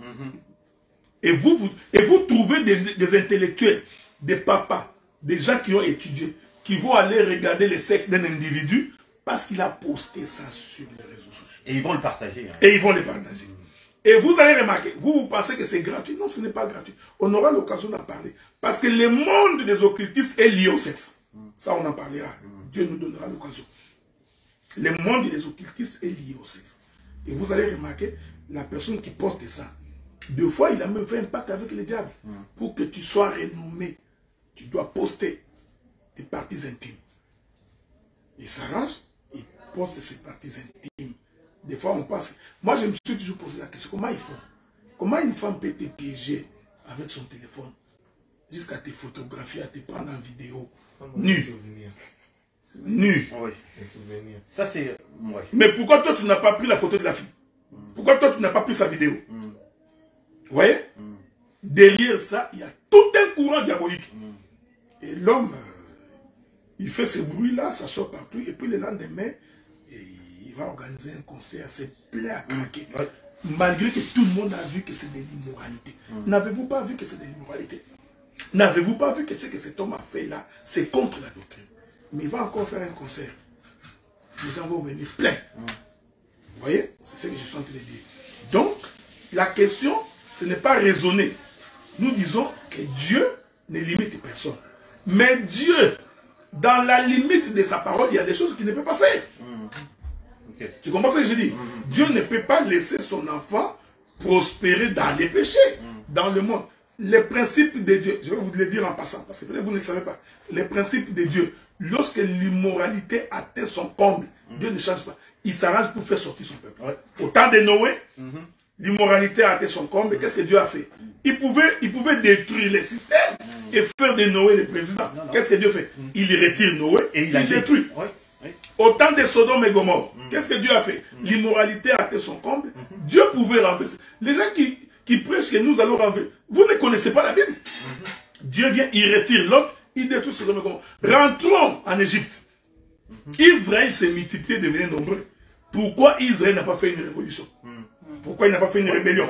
Et vous trouvez des intellectuels, des papas, des gens qui ont étudié, qui vont aller regarder le sexe d'un individu parce qu'il a posté ça sur les réseaux sociaux. Et ils vont le partager. Et ils vont le partager. Et vous allez remarquer, vous pensez que c'est gratuit? Non, ce n'est pas gratuit. On aura l'occasion d'en parler. Parce que le monde des occultistes est lié au sexe. Ça, on en parlera. Dieu nous donnera l'occasion. Le monde des occultistes est lié au sexe. Et vous allez remarquer, la personne qui poste ça, 2 fois, il a même fait un pacte avec le diable. Pour que tu sois renommé, tu dois poster tes parties intimes. Il s'arrange, il poste ses parties intimes. Des fois, on pense... Moi, je me suis toujours posé la question, comment ils font? Comment une femme peut te piéger avec son téléphone jusqu'à te photographier, à te prendre en vidéo, nu? Nu. Oui. Ça, c'est... Ouais. Mais pourquoi toi, tu n'as pas pris la photo de la fille? Pourquoi toi, tu n'as pas pris sa vidéo? Vous voyez? Derrière ça, il y a tout un courant diabolique. Et l'homme, il fait ce bruit-là, ça sort partout, et puis le lendemain, il va organiser un concert, c'est plein à craquer. Malgré que tout le monde a vu que c'est de l'immoralité. N'avez-vous pas vu que c'est de l'immoralité? N'avez-vous pas vu que ce que cet homme a fait là, c'est contre la doctrine? Mais il va encore faire un concert. Les gens vont venir plein. Vous voyez? C'est ce que je suis en train de dire. Donc, la question, ce n'est pas raisonner. Nous disons que Dieu ne limite personne. Mais Dieu, dans la limite de sa parole, il y a des choses qu'il ne peut pas faire. Tu comprends ce que je dis? Dieu ne peut pas laisser son enfant prospérer dans les péchés. dans le monde, les principes de Dieu, je vais vous le dire en passant, parce que peut-être vous ne le savez pas, les principes de Dieu, lorsque l'immoralité atteint son comble, Dieu ne change pas. Il s'arrange pour faire sortir son peuple. Ouais. Au temps de Noé, l'immoralité a atteint son comble. Qu'est-ce que Dieu a fait? Il pouvait détruire les systèmes et faire de Noé le président. Qu'est-ce que Dieu fait? Il retire Noé et il détruit. Ouais. Au temps de Sodome et Gomorrhe, qu'est-ce que Dieu a fait? L'immoralité a atteint son comble. Dieu pouvait renverser. Les gens qui prêchent que nous allons renverser, vous ne connaissez pas la Bible. Dieu vient, il retire l'autre, il détruit Sodome et Gomorrhe. Rentrons en Égypte. Israël s'est multiplié, devenait nombreux. Pourquoi Israël n'a pas fait une révolution? Pourquoi il n'a pas fait une rébellion?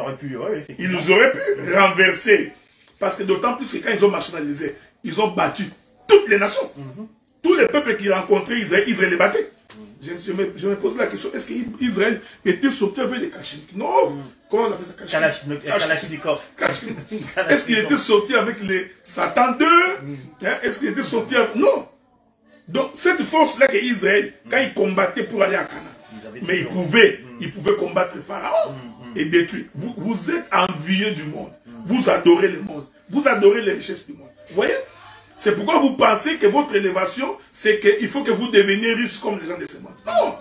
Il nous aurait pu renverser. Parce que d'autant plus que quand ils ont marché dans les désert, ils ont battu toutes les nations. Tous les peuples qui rencontraient Israël, Israël les battait. Je me pose la question, est-ce qu'Israël était sorti avec des Kalachnikov? Non. Comment on appelle ça? Kalachnikov. Est-ce qu'il était sorti avec les Satan 2? Est-ce qu'il était sorti avec... Non. Donc cette force-là qu'Israël, quand il combattait pour aller à Canaan, mais il pouvait combattre Pharaon et détruire. Vous êtes envieux du monde. Vous adorez le monde. Vous adorez les richesses du monde. Vous voyez? C'est pourquoi vous pensez que votre élévation, c'est qu'il faut que vous deveniez riche comme les gens de ce monde. Non.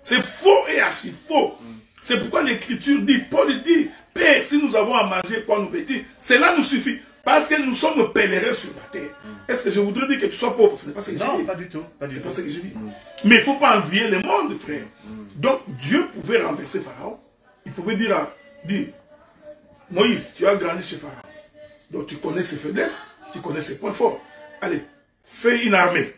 C'est faux et archi faux. C'est pourquoi l'Écriture dit, Paul dit, Père, si nous avons à manger, quoi nous vêtir, cela nous suffit. Parce que nous sommes pèlerins sur la terre. Est-ce que je voudrais dire que tu sois pauvre? Ce n'est pas ce que j'ai dit. Non, pas du tout. C'est pas ce que j'ai dit. Mais il ne faut pas envier le monde, frère. Donc, Dieu pouvait renverser Pharaon. Il pouvait dire, Moïse, tu as grandi chez Pharaon. Donc, tu connais ses faiblesses, tu connais ses points forts. Allez, fais une armée.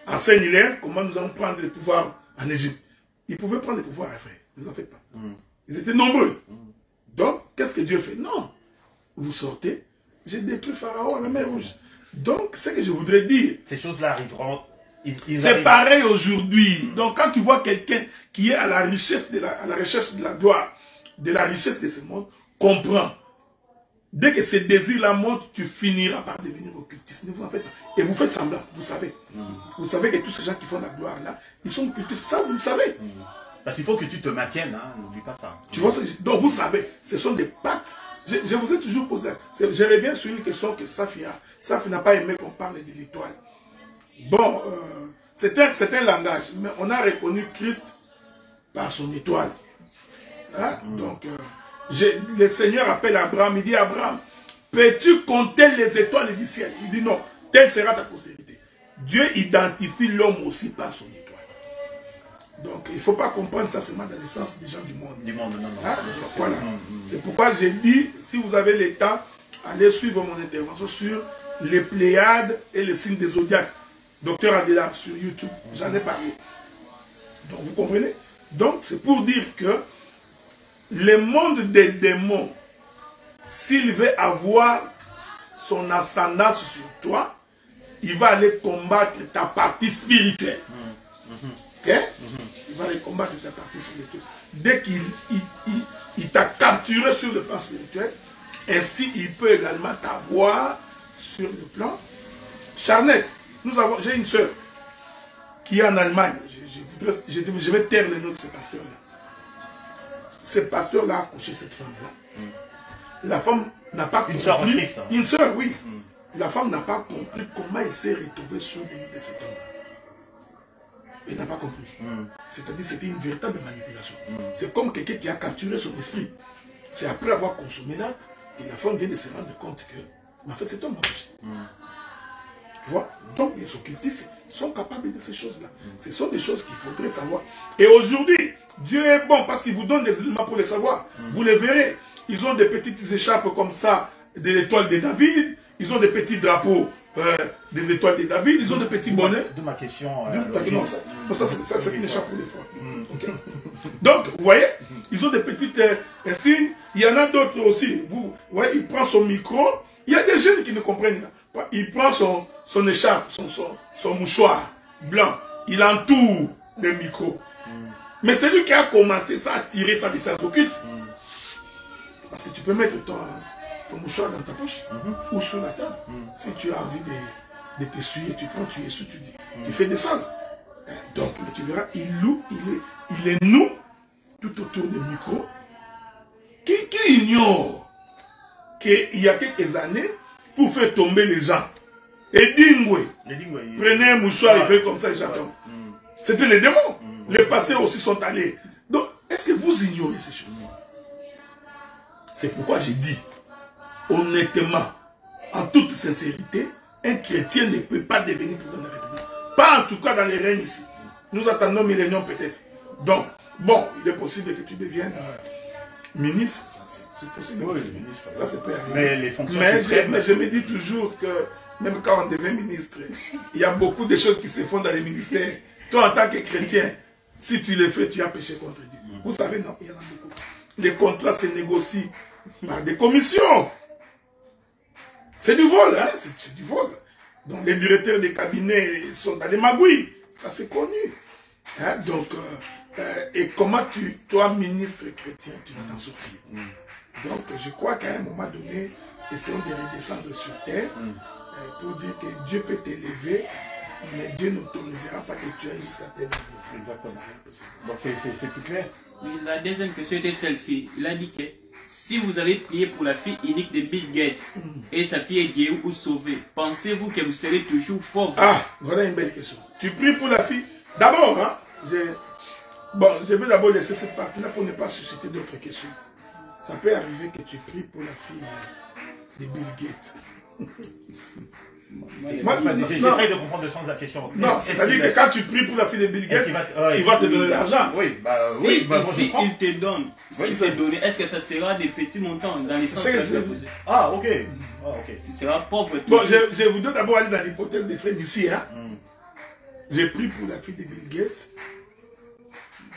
Enseigne-leur comment nous allons prendre le pouvoir en Égypte. Ils pouvaient prendre le pouvoir, frère. Ne vous en faites pas. Ils étaient nombreux. Donc, qu'est-ce que Dieu fait? Non. Vous sortez. J'ai détruit Pharaon à la mer Rouge. Donc, ce que je voudrais dire... Ces choses-là arriveront... C'est pareil aujourd'hui. Donc, quand tu vois quelqu'un qui est à la richesse à la recherche de la gloire, de la richesse de ce monde, comprends. Dès que ce désir-là monte, tu finiras par devenir occultiste. Ne vous en faites pas. Et vous faites semblant, vous savez. Vous savez que tous ces gens qui font la gloire là, ils sont occultistes. Ça, vous le savez. Parce qu'il faut que tu te maintiennes, hein. N'oublie pas ça. Tu vois, donc vous savez, ce sont des pactes. Je vous ai toujours posé, je reviens sur une question que Safi n'a pas aimé qu'on parle de l'étoile. Bon, c'est un langage, mais on a reconnu Christ par son étoile. Hein? Donc, le Seigneur appelle Abraham, il dit Abraham, peux-tu compter les étoiles du ciel? Il dit non, telle sera ta postérité. Dieu identifie l'homme aussi par son étoile. Donc, il ne faut pas comprendre ça seulement dans le sens des gens du monde. Du monde, non. Hein? Donc, voilà. C'est pourquoi j'ai dit, si vous avez le temps, allez suivre mon intervention sur les Pléiades et les signes des zodiaques. Docteur Adela sur YouTube, j'en ai parlé. Donc, vous comprenez? Donc, c'est pour dire que le monde des démons, s'il veut avoir son ascendance sur toi, il va aller combattre ta partie spirituelle. Ok? Il va aller combattre ta partie spirituelle. Dès qu'il t'a capturé sur le plan spirituel, ainsi il peut également t'avoir sur le plan charnel. J'ai une soeur qui est en Allemagne. Je vais taire le nom de ce pasteur-là. Ce pasteur-là a accouché cette femme-là. La femme n'a pas compris. Une soeur, oui. La femme n'a pas compris comment elle s'est retrouvée sur le lit de cet homme-là. Elle n'a pas compris. C'est-à-dire que c'était une véritable manipulation. C'est comme quelqu'un qui a capturé son esprit. C'est après avoir consommé l'acte et la femme vient de se rendre compte que, en fait, cet homme a accouché. Tu vois? Donc, les occultistes sont capables de ces choses-là. Ce sont des choses qu'il faudrait savoir. Et aujourd'hui, Dieu est bon parce qu'il vous donne des éléments pour les savoir. Vous les verrez. Ils ont des petites écharpes comme ça, des étoiles de David. Ils ont des petits drapeaux des étoiles de David. Ils ont des petits bonnets. De ma question. Ça c'est une écharpe pour les fois. Okay. Donc, vous voyez, ils ont des petites insignes. Il y en a d'autres aussi. Vous voyez, il prend son micro. Il y a des jeunes qui ne comprennent pas. Il prend son écharpe, son mouchoir blanc. Il entoure le micro. Mais c'est lui qui a commencé ça à tirer ça des sciences occultes. Parce que tu peux mettre ton mouchoir dans ta poche ou sous la table. Si tu as envie de t'essuyer, tu prends, tu essuies, tu fais descendre. Donc, tu verras, il est nous tout autour du micro qui ignore qu'il y a quelques années, pour faire tomber les gens, et Dingwe, prenez un mouchoir et fait comme ça, les gens tombent. C'était les démons. Les pasteurs aussi sont allés. Donc, est-ce que vous ignorez ces choses? C'est pourquoi j'ai dit, honnêtement, en toute sincérité, un chrétien ne peut pas devenir président de la République. Pas en tout cas dans les règnes ici. Nous attendons millénium peut-être. Donc, bon, il est possible que tu deviennes ministre. C'est possible. Oui, ça peut arriver. Mais les fonctions mais je me dis toujours que même quand on devient ministre, il y a beaucoup de choses qui se font dans les ministères. Toi, en tant que chrétien, si tu le fais, tu as péché contre Dieu. Vous savez, non, il y en a beaucoup. Les contrats se négocient par des commissions. C'est du vol, hein? C'est du vol. Donc les directeurs des cabinets sont dans les magouilles. Ça c'est connu. Hein? Donc, et comment toi, ministre chrétien, tu vas t'en sortir? Donc je crois qu'à un moment donné, essayons de redescendre sur terre pour dire que Dieu peut t'élever, mais Dieu n'autorisera pas que tu ailles jusqu'à terre. Exactement. Donc c'est plus clair. Oui, la deuxième question était celle-ci. Il a dit que si vous avez prié pour la fille unique de Bill Gates et sa fille est guérie ou sauvée, pensez-vous que vous serez toujours pauvre? Ah, voilà une belle question. Tu pries pour la fille? D'abord, hein, je vais d'abord laisser cette partie-là pour ne pas susciter d'autres questions. Ça peut arriver que tu pries pour la fille de Bill Gates. J'essaie de comprendre le sens de la question. Non, c'est-à-dire que quand tu pries pour la fille de Bill Gates, il va te donner l'argent. Oui, si il te donne, est-ce que ça sera des petits montants dans les sens que ça posé? Ah, ok. Tu seras pauvre. Bon, je voudrais d'abord aller dans l'hypothèse des frères ici. Hein. J'ai prié pour la fille de Bill Gates.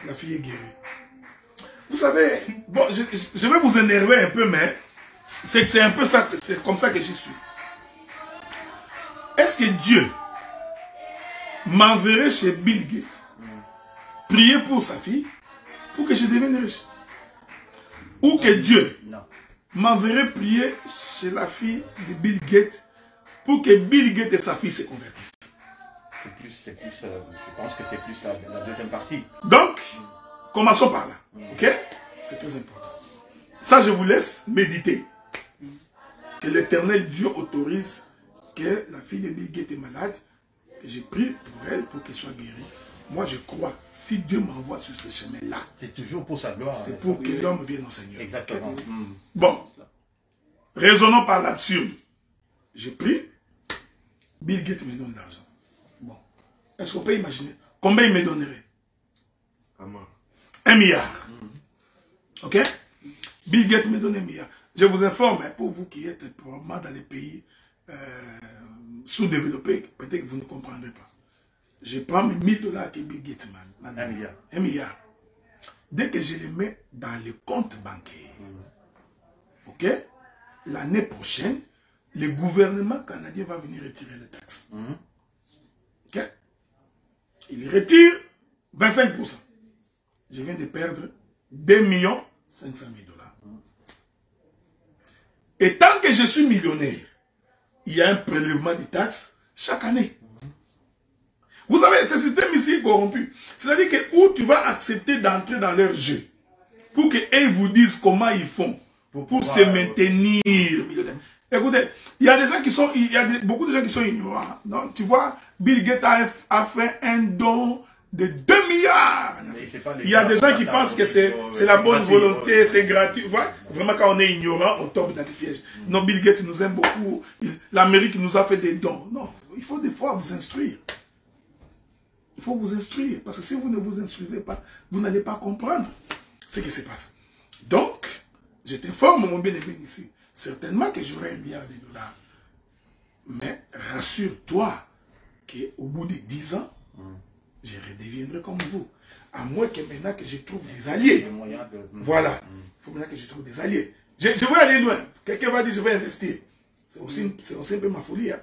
La fille est guérie. Vous savez, bon, je vais vous énerver un peu, mais c'est un peu ça, c'est comme ça que je suis. Est-ce que Dieu m'enverrait chez Bill Gates prier pour sa fille pour que je devienne riche? Ou que Dieu m'enverrait prier chez la fille de Bill Gates pour que Bill Gates et sa fille se convertissent? Je pense que c'est plus la deuxième partie. Donc, commençons par là. Ok? C'est très important. Ça, je vous laisse méditer. Que l'Éternel Dieu autorise que la fille de Bill Gates est malade, que j'ai prié pour elle, pour qu'elle soit guérie. Moi, je crois, si Dieu m'envoie sur ce chemin-là, c'est toujours pour sa gloire. C'est pour que l'homme vienne au Seigneur. Exactement. Okay? Bon, raisonnons par l'absurde. J'ai pris, Bill Gates me donne l'argent. Bon, est-ce qu'on peut imaginer combien il me donnerait? 1 milliard. Ok? Bill Gates me donne 1 milliard. Je vous informe, pour vous qui êtes probablement dans les pays sous-développés, peut-être que vous ne comprendrez pas. Je prends mes 1000 $ que Bill Gates m'a donné. 1 milliard. 1 milliard. Dès que je les mets dans le compte bancaire, ok? L'année prochaine, le gouvernement canadien va venir retirer les taxes. Ok? Il retire 25%. Je viens de perdre 2 500 000 $. Et tant que je suis millionnaire, il y a un prélèvement de taxes chaque année. Vous savez, ce système ici est corrompu. C'est-à-dire que où tu vas accepter d'entrer dans leur jeu pour qu'ils vous disent comment ils font pour se maintenir. Écoutez, il y a des gens qui sont, beaucoup de gens qui sont ignorants. Donc, tu vois, Bill Gates a fait un don de 2 milliards. Il y a des gens qui pensent que c'est la bonne volonté, c'est gratuit. Vraiment, quand on est ignorant, on tombe dans des pièges. Non, Bill Gates nous aime beaucoup. L'Amérique nous a fait des dons. Non, il faut des fois vous instruire. Il faut vous instruire. Parce que si vous ne vous instruisez pas, vous n'allez pas comprendre ce qui se passe. Donc, je t'informe, mon bien-aimé ici. Certainement que j'aurai 1 milliard de $. Mais rassure-toi qu'au bout de 10 ans, je redeviendrai comme vous. À moins que maintenant que je trouve des alliés. Voilà. Il faut maintenant que je trouve des alliés. Je vais aller loin. Quelqu'un va dire je vais investir. C'est aussi un peu ma folie. Hein?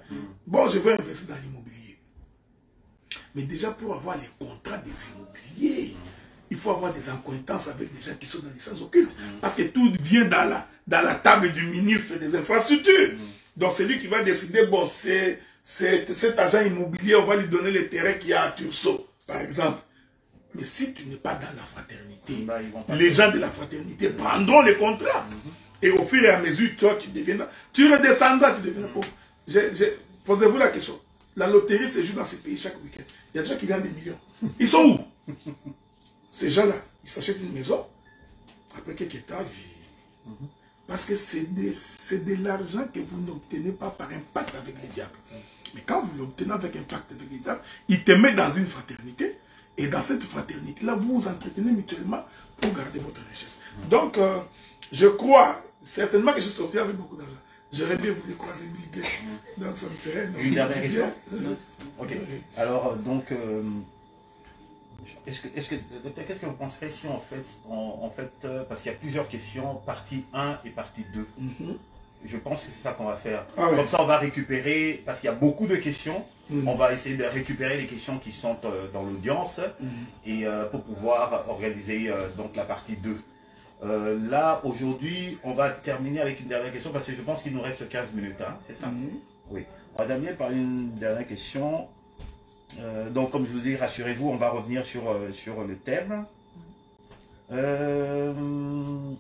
Bon, je vais investir dans l'immobilier. Mais déjà pour avoir les contrats des immobiliers, il faut avoir des accointances avec des gens qui sont dans les sens occultes. Parce que tout vient dans la table du ministre des infrastructures. Donc c'est lui qui va décider, bon, cet agent immobilier, on va lui donner le terrain qu'il y a à Tursault, par exemple. Mais si tu n'es pas dans la fraternité, les gens de la fraternité prendront les contrats. Et au fur et à mesure, toi, tu redescendras, tu deviendras pauvre. Posez-vous la question. La loterie se joue dans ces pays chaque week-end. Il y a des gens qui gagnent des millions. Ils sont où? Ces gens-là, ils s'achètent une maison. Après quelques temps, parce que c'est de l'argent que vous n'obtenez pas par un pacte avec les diables. Mais quand vous l'obtenez avec un pacte avec les diables, il te met dans une fraternité. Et dans cette fraternité-là, vous vous entretenez mutuellement pour garder votre richesse. Donc, je crois certainement que je suis sorti avec beaucoup d'argent. J'aurais bien voulu croiser Bill Gates. Donc, ça me ferait... Une dernière question. Ok. Alors, donc, qu'est-ce que vous penserez si en fait, parce qu'il y a plusieurs questions, partie 1 et partie 2. Je pense que c'est ça qu'on va faire. Ah ouais. Comme ça, on va récupérer, parce qu'il y a beaucoup de questions, on va essayer de récupérer les questions qui sont dans l'audience et pour pouvoir organiser donc la partie 2. Là, aujourd'hui, on va terminer avec une dernière question, parce que je pense qu'il nous reste 15 minutes, hein, c'est ça? Oui. On va terminer par une dernière question. Donc, comme je vous dis, rassurez-vous, on va revenir sur le thème. Vous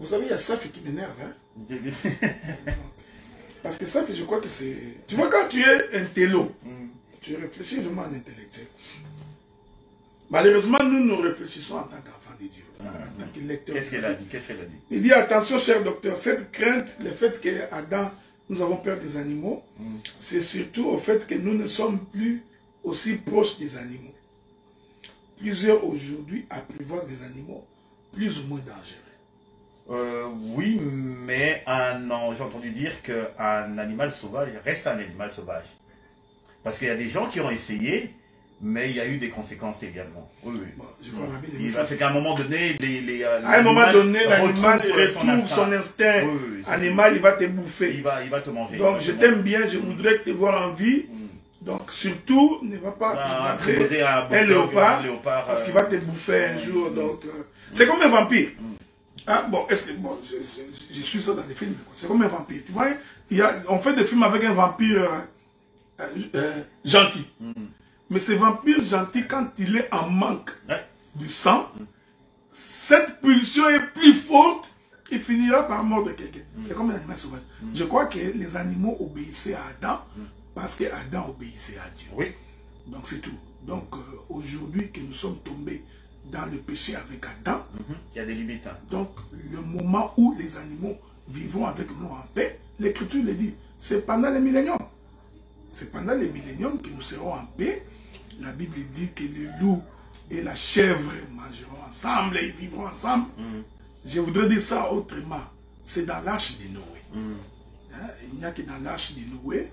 savez, il y a Safi qui m'énerve. Hein? Parce que Safi, je crois que c'est... Tu vois, quand tu es un télo, tu réfléchis vraiment en intellectuel. Malheureusement, nous réfléchissons en tant qu'enfants de Dieu, en tant que lecteurs. Qu'est-ce qu'elle a dit? Il dit, attention, cher docteur, cette crainte, le fait qu'Adam, nous avons peur des animaux, c'est surtout au fait que nous ne sommes plus aussi proches des animaux. Plusieurs aujourd'hui apprivoisent des animaux plus ou moins dangereux. Oui, mais j'ai entendu dire qu'un animal sauvage reste un animal sauvage. Parce qu'il y a des gens qui ont essayé, mais il y a eu des conséquences également. Oui, oui. Bon, je crois parce qu'à un moment donné, à un moment donné, l'animal retrouve son instinct. Oui, animal, il va te bouffer. Il va te manger. Donc, je t'aime bien, je voudrais te voir en vie. Donc, surtout, ne va pas poser un léopard, parce qu'il va te bouffer un jour. Donc, c'est comme un vampire. Ah, bon, est-ce que, bon, je suis ça dans les films, c'est comme un vampire. Tu vois, on fait des films avec un vampire gentil. Mais ce vampire gentil, quand il est en manque du sang, cette pulsion est plus forte, il finira par mordre quelqu'un. C'est comme un animal sauvage. Je crois que les animaux obéissaient à Adam, parce que Adam obéissait à Dieu. Oui. Donc c'est tout. Donc aujourd'hui que nous sommes tombés dans le péché avec Adam, il y a des limites. Hein. Donc le moment où les animaux vivront avec nous en paix, l'Écriture le dit, c'est pendant les milléniums. C'est pendant les milléniums que nous serons en paix. La Bible dit que le loup et la chèvre mangeront ensemble et ils vivront ensemble. Je voudrais dire ça autrement. C'est dans l'arche de Noé. Hein? Il n'y a que dans l'arche de Noé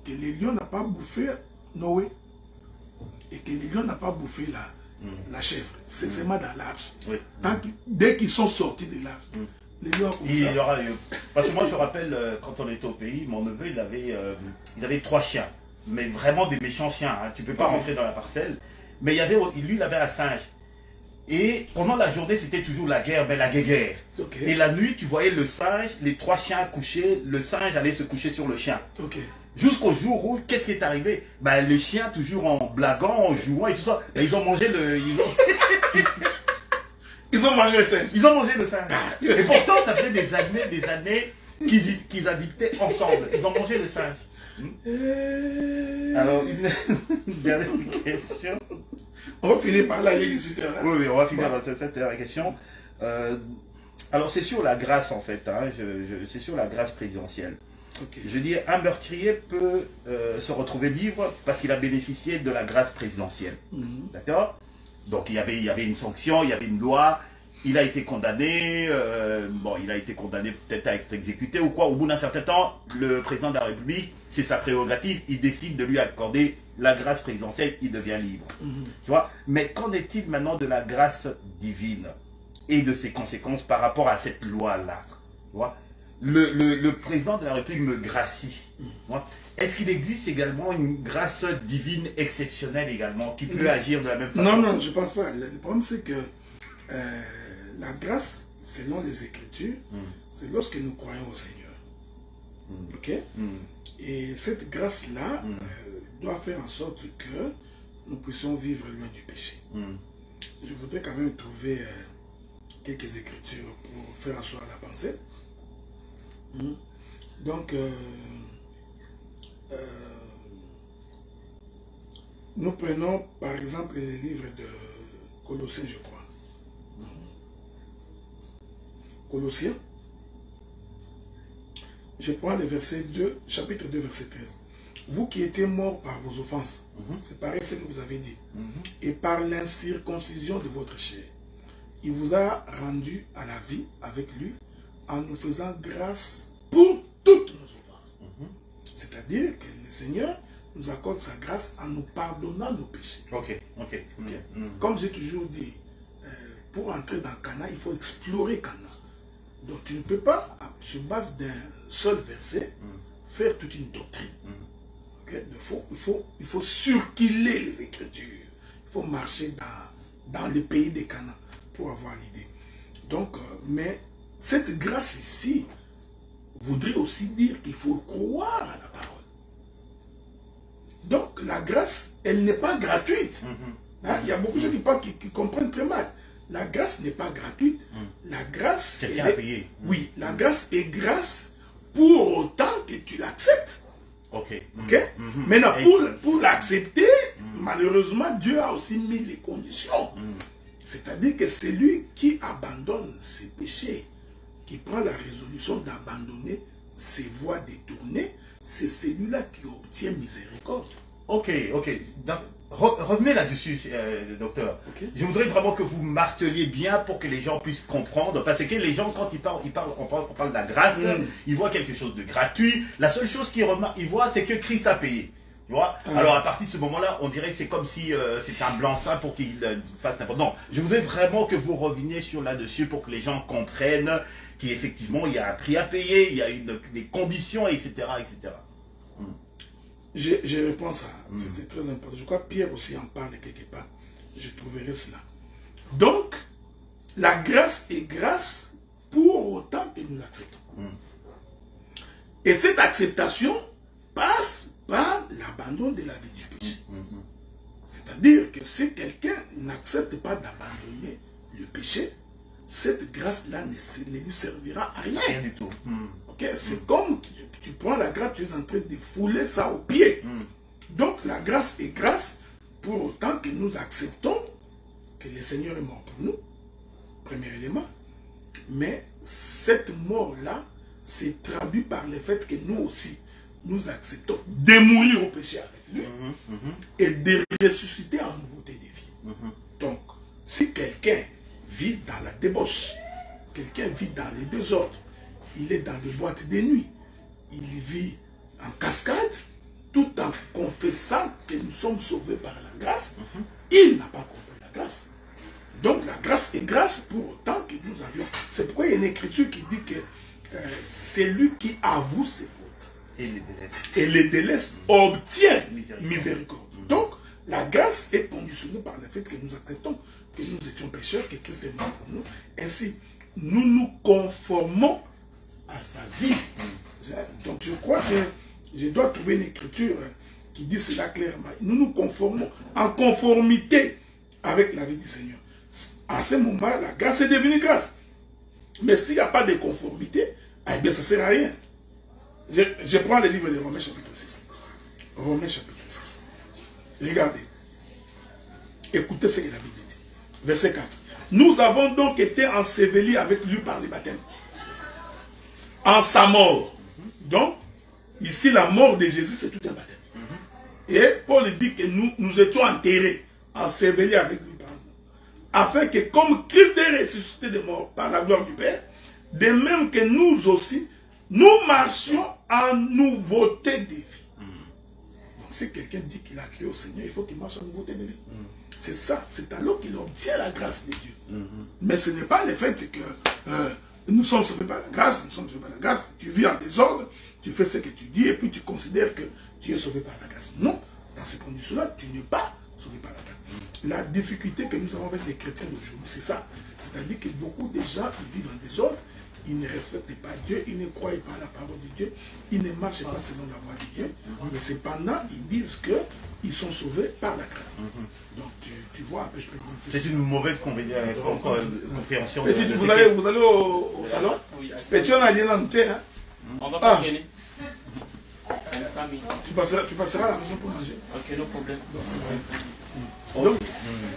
que les lions n'ont pas bouffé Noé. Et que les lions n'ont pas bouffé la chèvre. C'est seulement dans l'arche. Oui. Dès qu'ils sont sortis de l'arche, les lions il y aura eu. Parce que moi je me rappelle quand on était au pays, mon neveu il avait 3 chiens. Mais vraiment des méchants chiens. Hein. Tu ne peux pas rentrer dans la parcelle. Mais lui il avait un singe. Et pendant la journée, c'était toujours la guerre, mais la guéguerre. Et la nuit, tu voyais le singe, les 3 chiens couchés, le singe allait se coucher sur le chien. Jusqu'au jour où, qu'est-ce qui est arrivé? Ben, les chiens, toujours en blaguant, en jouant et tout ça, ben, ils ont mangé le... Ils ont mangé le singe. Ils ont mangé le singe. Et pourtant, ça fait des années qu'ils habitaient ensemble. Ils ont mangé le singe. Alors, une dernière question. On va finir par là, il est 18h. Oui, on va finir par cette dernière question. Alors, c'est sur la grâce, en fait. Hein, c'est sur la grâce présidentielle. Je veux dire, un meurtrier peut se retrouver libre parce qu'il a bénéficié de la grâce présidentielle. D'accord? Donc, il y avait une sanction, il y avait une loi. Il a été condamné. Bon, il a été condamné peut-être à être exécuté ou quoi. Au bout d'un certain temps, le président de la République, c'est sa prérogative, il décide de lui accorder la grâce présidentielle, il devient libre. Tu vois? Mais qu'en est-il maintenant de la grâce divine et de ses conséquences par rapport à cette loi-là? Tu vois? Le président de la République me gracie. Est-ce qu'il existe également une grâce divine exceptionnelle également qui peut agir de la même façon? Non, non, je ne pense pas. Le problème, c'est que la grâce, selon les Écritures, c'est lorsque nous croyons au Seigneur. Ok? Et cette grâce-là doit faire en sorte que nous puissions vivre loin du péché. Je voudrais quand même trouver quelques écritures pour faire asseoir la pensée. Donc, nous prenons par exemple les livres de Colossiens, je crois. Colossiens. Je prends le verset 2, chapitre 2, verset 13. Vous qui étiez morts par vos offenses, c'est pareil ce que vous avez dit, et par l'incirconcision de votre chair, il vous a rendu à la vie avec lui en nous faisant grâce pour toutes nos offenses. C'est-à-dire que le Seigneur nous accorde sa grâce en nous pardonnant nos péchés. Comme j'ai toujours dit, pour entrer dans Cana, il faut explorer Cana. Donc tu ne peux pas, sur base d'un seul verset, faire toute une doctrine. Il faut circuler les Écritures. Il faut marcher dans le pays des Cana pour avoir l'idée. Donc, mais cette grâce ici voudrait aussi dire qu'il faut croire à la parole. Donc, la grâce, elle n'est pas gratuite. Il y a beaucoup de gens qui comprennent très mal. La grâce n'est pas gratuite. La grâce... Quelqu'un a payé. Oui, la grâce est grâce pour autant que tu l'acceptes. Maintenant, pour l'accepter, malheureusement, Dieu a aussi mis les conditions. C'est-à-dire que c'est lui qui abandonne ses péchés, qui prend la résolution d'abandonner ses voies détournées, c'est celui-là qui obtient miséricorde. Donc, revenez là-dessus, docteur. Je voudrais vraiment que vous marteliez bien pour que les gens puissent comprendre. Parce que les gens, quand on parle de la grâce, ils voient quelque chose de gratuit. La seule chose qu'ils voient, c'est que Christ a payé. Tu vois? Alors, à partir de ce moment-là, on dirait que c'est comme si c'est un blanc-seing pour qu'il fasse n'importe quoi. Non, je voudrais vraiment que vous reveniez sur là-dessus pour que les gens comprennent qu'effectivement, il y a un prix à payer, il y a des conditions, etc. etc. Je réponds à ça, c'est très important. Je crois que Pierre aussi en parle quelque part. Je trouverai cela. Donc, la grâce est grâce pour autant que nous l'acceptons. Et cette acceptation passe par l'abandon de la vie du péché. C'est-à-dire que si quelqu'un n'accepte pas d'abandonner le péché, cette grâce-là ne lui servira à rien. Rien du tout. C'est comme tu prends la grâce, tu es en train de fouler ça au pied. Donc la grâce est grâce pour autant que nous acceptons que le Seigneur est mort pour nous. Premier élément. Mais cette mort-là s'est traduite par le fait que nous aussi, nous acceptons de mourir au péché avec lui et de ressusciter en nouveauté de vie. Donc, si quelqu'un vit dans la débauche, quelqu'un vit dans les désordres, il est dans les boîtes de nuit, il vit en cascade, tout en confessant que nous sommes sauvés par la grâce, il n'a pas compris la grâce. Donc la grâce est grâce pour autant que nous avions. C'est pourquoi il y a une écriture qui dit que c'est lui qui avoue ses fautes et les délaisse obtient miséricorde. Donc la grâce est conditionnée par le fait que nous acceptons que nous étions pécheurs, que Christ est mort pour nous. Ainsi, nous nous conformons à sa vie. Donc je crois que je dois trouver une écriture qui dit cela clairement. Nous nous conformons en conformité avec la vie du Seigneur. À ce moment, la grâce est devenue grâce. Mais s'il n'y a pas de conformité, eh bien ça ne sert à rien. Je prends le livre de Romains chapitre 6. Romains chapitre 6. Regardez. Écoutez ce que la Bible dit. Verset 4. Nous avons donc été ensevelis avec lui par le baptême, en sa mort. Donc, ici, la mort de Jésus, c'est tout un baptême. Et Paul dit que nous étions enterrés, ensevelis avec lui, afin que comme Christ est ressuscité de mort par la gloire du Père, de même que nous aussi, nous marchions en nouveauté de vie. Donc, si quelqu'un dit qu'il a cru au Seigneur, il faut qu'il marche en nouveauté de vie. C'est ça, c'est alors qu'il obtient la grâce de Dieu. Mais ce n'est pas le fait que nous sommes sauvés par la grâce, nous sommes sauvés par la grâce, tu vis en désordre, tu fais ce que tu dis et puis tu considères que tu es sauvé par la grâce. Non, dans ces conditions-là, tu n'es pas sauvé par la grâce. La difficulté que nous avons avec les chrétiens d'aujourd'hui, c'est ça. C'est-à-dire que beaucoup de gens, ils vivent en désordre, ils ne respectent pas Dieu, ils ne croient pas à la parole de Dieu, ils ne marchent pas selon la voie de Dieu, mais cependant, ils disent que ils sont sauvés par la grâce. Donc tu vois un peu, je peux c'est une mauvaise compréhension. Petit, vous allez au salon. Petit, on a dit là, on va pas gêner. Tu passeras à la maison pour manger. Ok, no problème. Donc,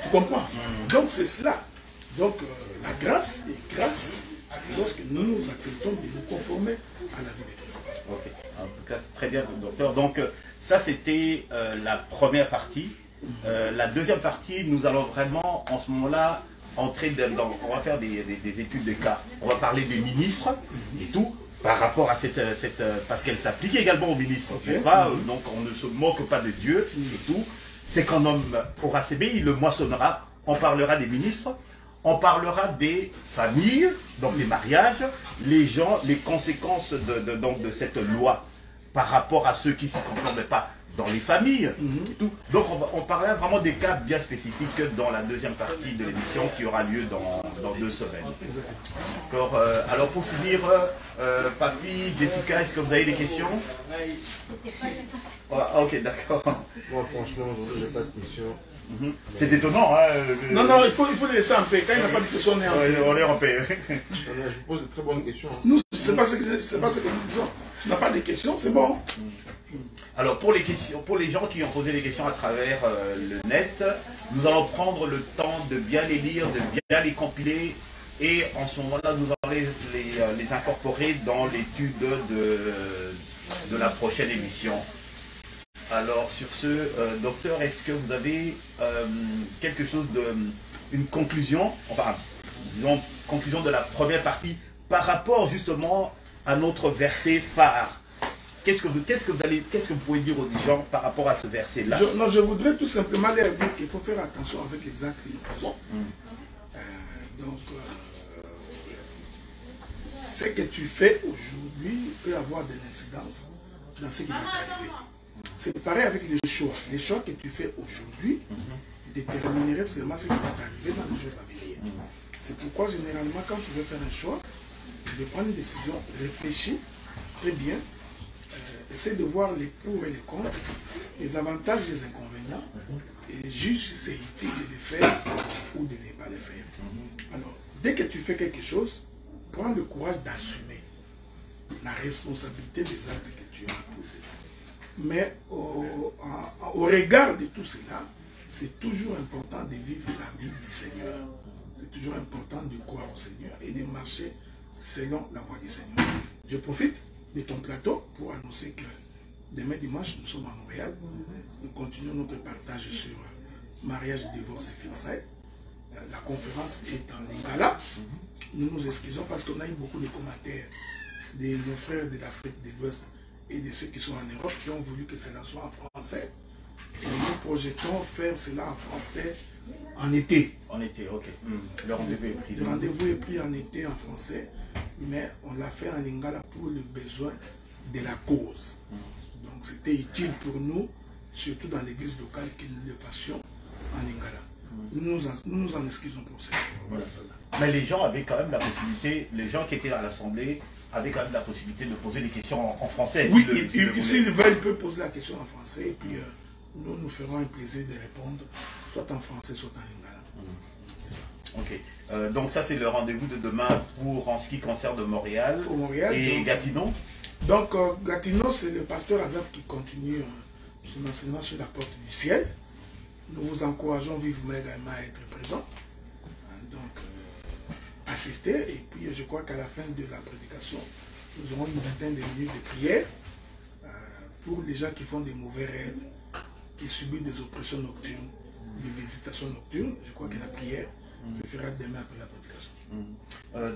tu comprends. Donc c'est cela. Donc la grâce est grâce lorsque nous nous acceptons de nous conformer à la vie de Christ. Ok, en tout cas c'est très bien, docteur. Donc ça c'était la première partie. La deuxième partie, nous allons vraiment en ce moment-là entrer dans, on va faire des études de cas. On va parler des ministres et tout par rapport à cette parce qu'elle s'applique également aux ministres. Okay. Donc on ne se moque pas de Dieu et tout. C'est qu'un homme aura sémé, il le moissonnera. On parlera des ministres. On parlera des familles, donc des mariages, les gens, les conséquences de cette loi par rapport à ceux qui ne s'y conforment pas dans les familles et tout. Donc on parlera vraiment des cas bien spécifiques dans la deuxième partie de l'émission qui aura lieu dans 2 semaines. D'accord. Alors pour finir, Papy, Jessica, est-ce que vous avez des questions? Ok, d'accord. Moi franchement, aujourd'hui j'ai pas de questions. C'est étonnant, hein. Non, il faut le laisser en paix. Quand il n'a pas de questions, on est en paix. On est en paix. Je vous pose de très bonnes questions. Nous, c'est pas ce que nous disons. Tu n'as pas de questions, c'est bon. Alors pour les gens qui ont posé des questions à travers le net, nous allons prendre le temps de bien les lire, de bien les compiler et en ce moment-là, nous allons les incorporer dans l'étude de la prochaine émission. Alors sur ce, docteur, est-ce que vous avez quelque chose une conclusion, enfin, disons, conclusion de la première partie par rapport justement à notre verset phare? Qu'est-ce que vous pouvez dire aux gens par rapport à ce verset-là? Je voudrais tout simplement leur dire qu'il faut faire attention avec les actes que nous faisons. Donc, ce que tu fais aujourd'hui peut avoir des incidences dans ce qui va t'arriver. C'est pareil avec les choix. Les choix que tu fais aujourd'hui détermineraient seulement ce qui va t'arriver dans les jours à venir. C'est pourquoi généralement quand tu veux faire un choix, tu veux prendre une décision, réfléchis très bien, essaie de voir les pour et les contre, les avantages et les inconvénients, et juge si c'est utile de les faire ou de ne pas les faire. Alors, dès que tu fais quelque chose, prends le courage d'assumer la responsabilité des actes que tu as posés. Mais au regard de tout cela, c'est toujours important de vivre la vie du Seigneur. C'est toujours important de croire au Seigneur et de marcher selon la voie du Seigneur. Je profite de ton plateau pour annoncer que demain dimanche, nous sommes à Montréal. Nous continuons notre partage sur mariage, divorce et fiançailles. La conférence est en lingala. Nous nous excusons parce qu'on a eu beaucoup de commentaires de nos frères de l'Afrique de l'Ouest et de ceux qui sont en Europe qui ont voulu que cela soit en français. Et nous projetons faire cela en français en été. En été, ok. Le rendez-vous est pris. Le rendez-vous est pris en été en français, mais on l'a fait en lingala pour le besoin de la cause. Donc c'était utile pour nous, surtout dans l'église locale, que nous le fassions en lingala. Nous nous en excusons pour ça. Voilà. Mais les gens avaient quand même la possibilité, les gens qui étaient à l'Assemblée avaient quand même la possibilité de poser des questions en français. Oui, s'ils veulent, ils peuvent poser la question en français et puis nous nous ferons un plaisir de répondre, soit en français, soit en lingala. C'est ça. Ok. Donc ça, c'est le rendez-vous de demain pour en ce qui concerne Montréal. Au Montréal. Et donc, Gatineau. Donc Gatineau, c'est le pasteur Azaf qui continue son enseignement sur la porte du ciel. Nous vous encourageons vivement également à être présents. Donc, assister. Et puis, je crois qu'à la fin de la prédication, nous aurons une vingtaine de minutes de prière pour les gens qui font des mauvais rêves, qui subissent des oppressions nocturnes, des visitations nocturnes. Je crois que la prière se fera demain après la prédication.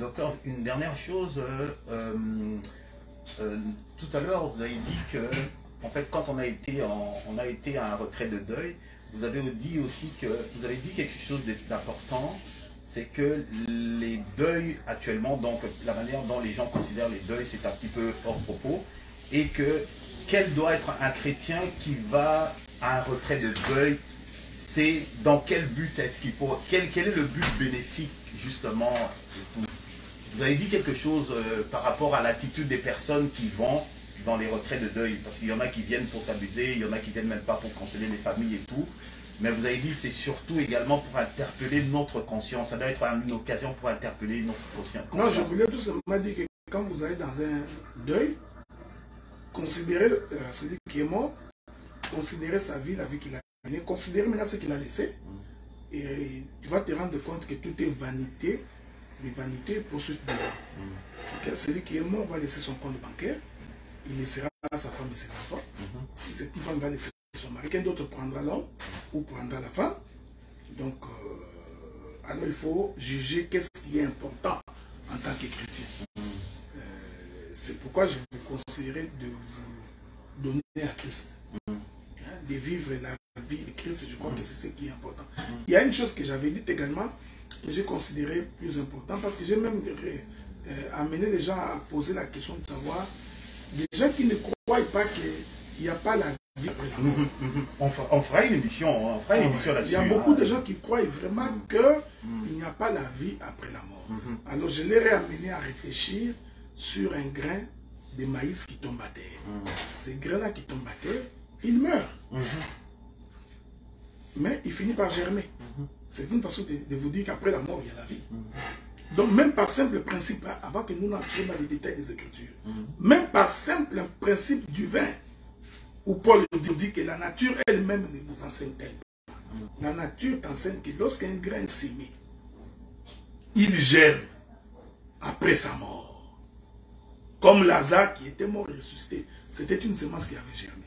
Docteur, une dernière chose. Tout à l'heure, vous avez dit que, en fait, quand on a été à un retrait de deuil, vous avez dit aussi que vous avez dit quelque chose d'important, c'est que les deuils actuellement, donc la manière dont les gens considèrent les deuils, c'est un petit peu hors propos, et que quel doit être un chrétien qui va à un retrait de deuil, c'est dans quel but est-ce qu'il faut, quel est le but bénéfique justement. Vous avez dit quelque chose par rapport à l'attitude des personnes qui vont dans les retraits de deuil, parce qu'il y en a qui viennent pour s'amuser, il y en a qui viennent même pas pour consoler les familles et tout. Mais vous avez dit c'est surtout également pour interpeller notre conscience. Ça doit être une occasion pour interpeller notre conscience. Non, je voulais tout simplement dire que quand vous allez dans un deuil, considérez celui qui est mort, considérez sa vie, la vie qu'il a menée, considérez maintenant ce qu'il a laissé. Et tu vas te rendre compte que tout est vanité, des vanités poursuites devant. Okay? Celui qui est mort va laisser son compte bancaire, il laissera sa femme et ses enfants. Si cette femme va laisser son mari, quelqu'un d'autre prendra l'homme ou prendra la femme. Donc, alors il faut juger qu'est-ce qui est important en tant que chrétien. C'est pourquoi je vous conseillerais de vous donner à Christ. De vivre la vie de Christ, je crois que c'est ce qui est important. Il y a une chose que j'avais dite également, que j'ai considéré plus important, parce que j'ai même amené les gens à poser la question de savoir, des gens qui ne croient pas qu'il n'y a pas la vie après la mort. On fera une émission, là-dessus. Il y a beaucoup de gens qui croient vraiment qu'il n'y a pas la vie après la mort. Alors je les ai amenés à réfléchir sur un grain de maïs qui tombe à terre. Ces grains-là qui tombent à terre, il meurt. Mais il finit par germer. C'est une façon de vous dire qu'après la mort, il y a la vie. Donc même par simple principe, hein, avant que nous n'entrions dans les détails des Écritures, même par simple principe du vin, où Paul dit que la nature elle-même ne vous enseigne-t-elle pas. La nature t'enseigne que lorsqu'un grain est sémé, il germe après sa mort. Comme Lazare qui était mort et ressuscité, c'était une semence qui avait germé.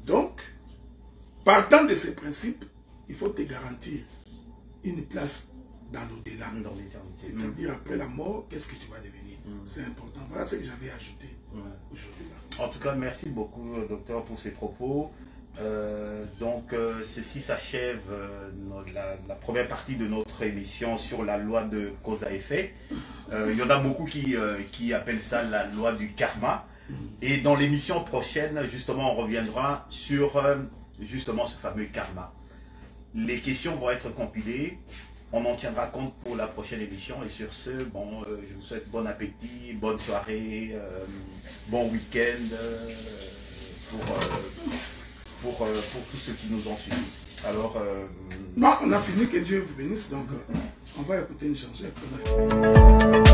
Donc, partant de ces principes, il faut te garantir une place dans l'au-delà. C'est-à-dire après la mort, qu'est-ce que tu vas devenir? C'est important. Voilà ce que j'avais ajouté aujourd'hui. En tout cas, merci beaucoup, docteur, pour ces propos. Ceci s'achève la première partie de notre émission sur la loi de cause à effet. Il y en a beaucoup qui appellent ça la loi du karma. Et dans l'émission prochaine, justement, on reviendra sur justement ce fameux karma. Les questions vont être compilées. On en tiendra compte pour la prochaine émission. Et sur ce, je vous souhaite bon appétit, bonne soirée, bon week-end pour tous ceux qui nous ont suivis. Alors, on a fini, que Dieu vous bénisse. Donc, on va écouter une chanson et puis on a fini.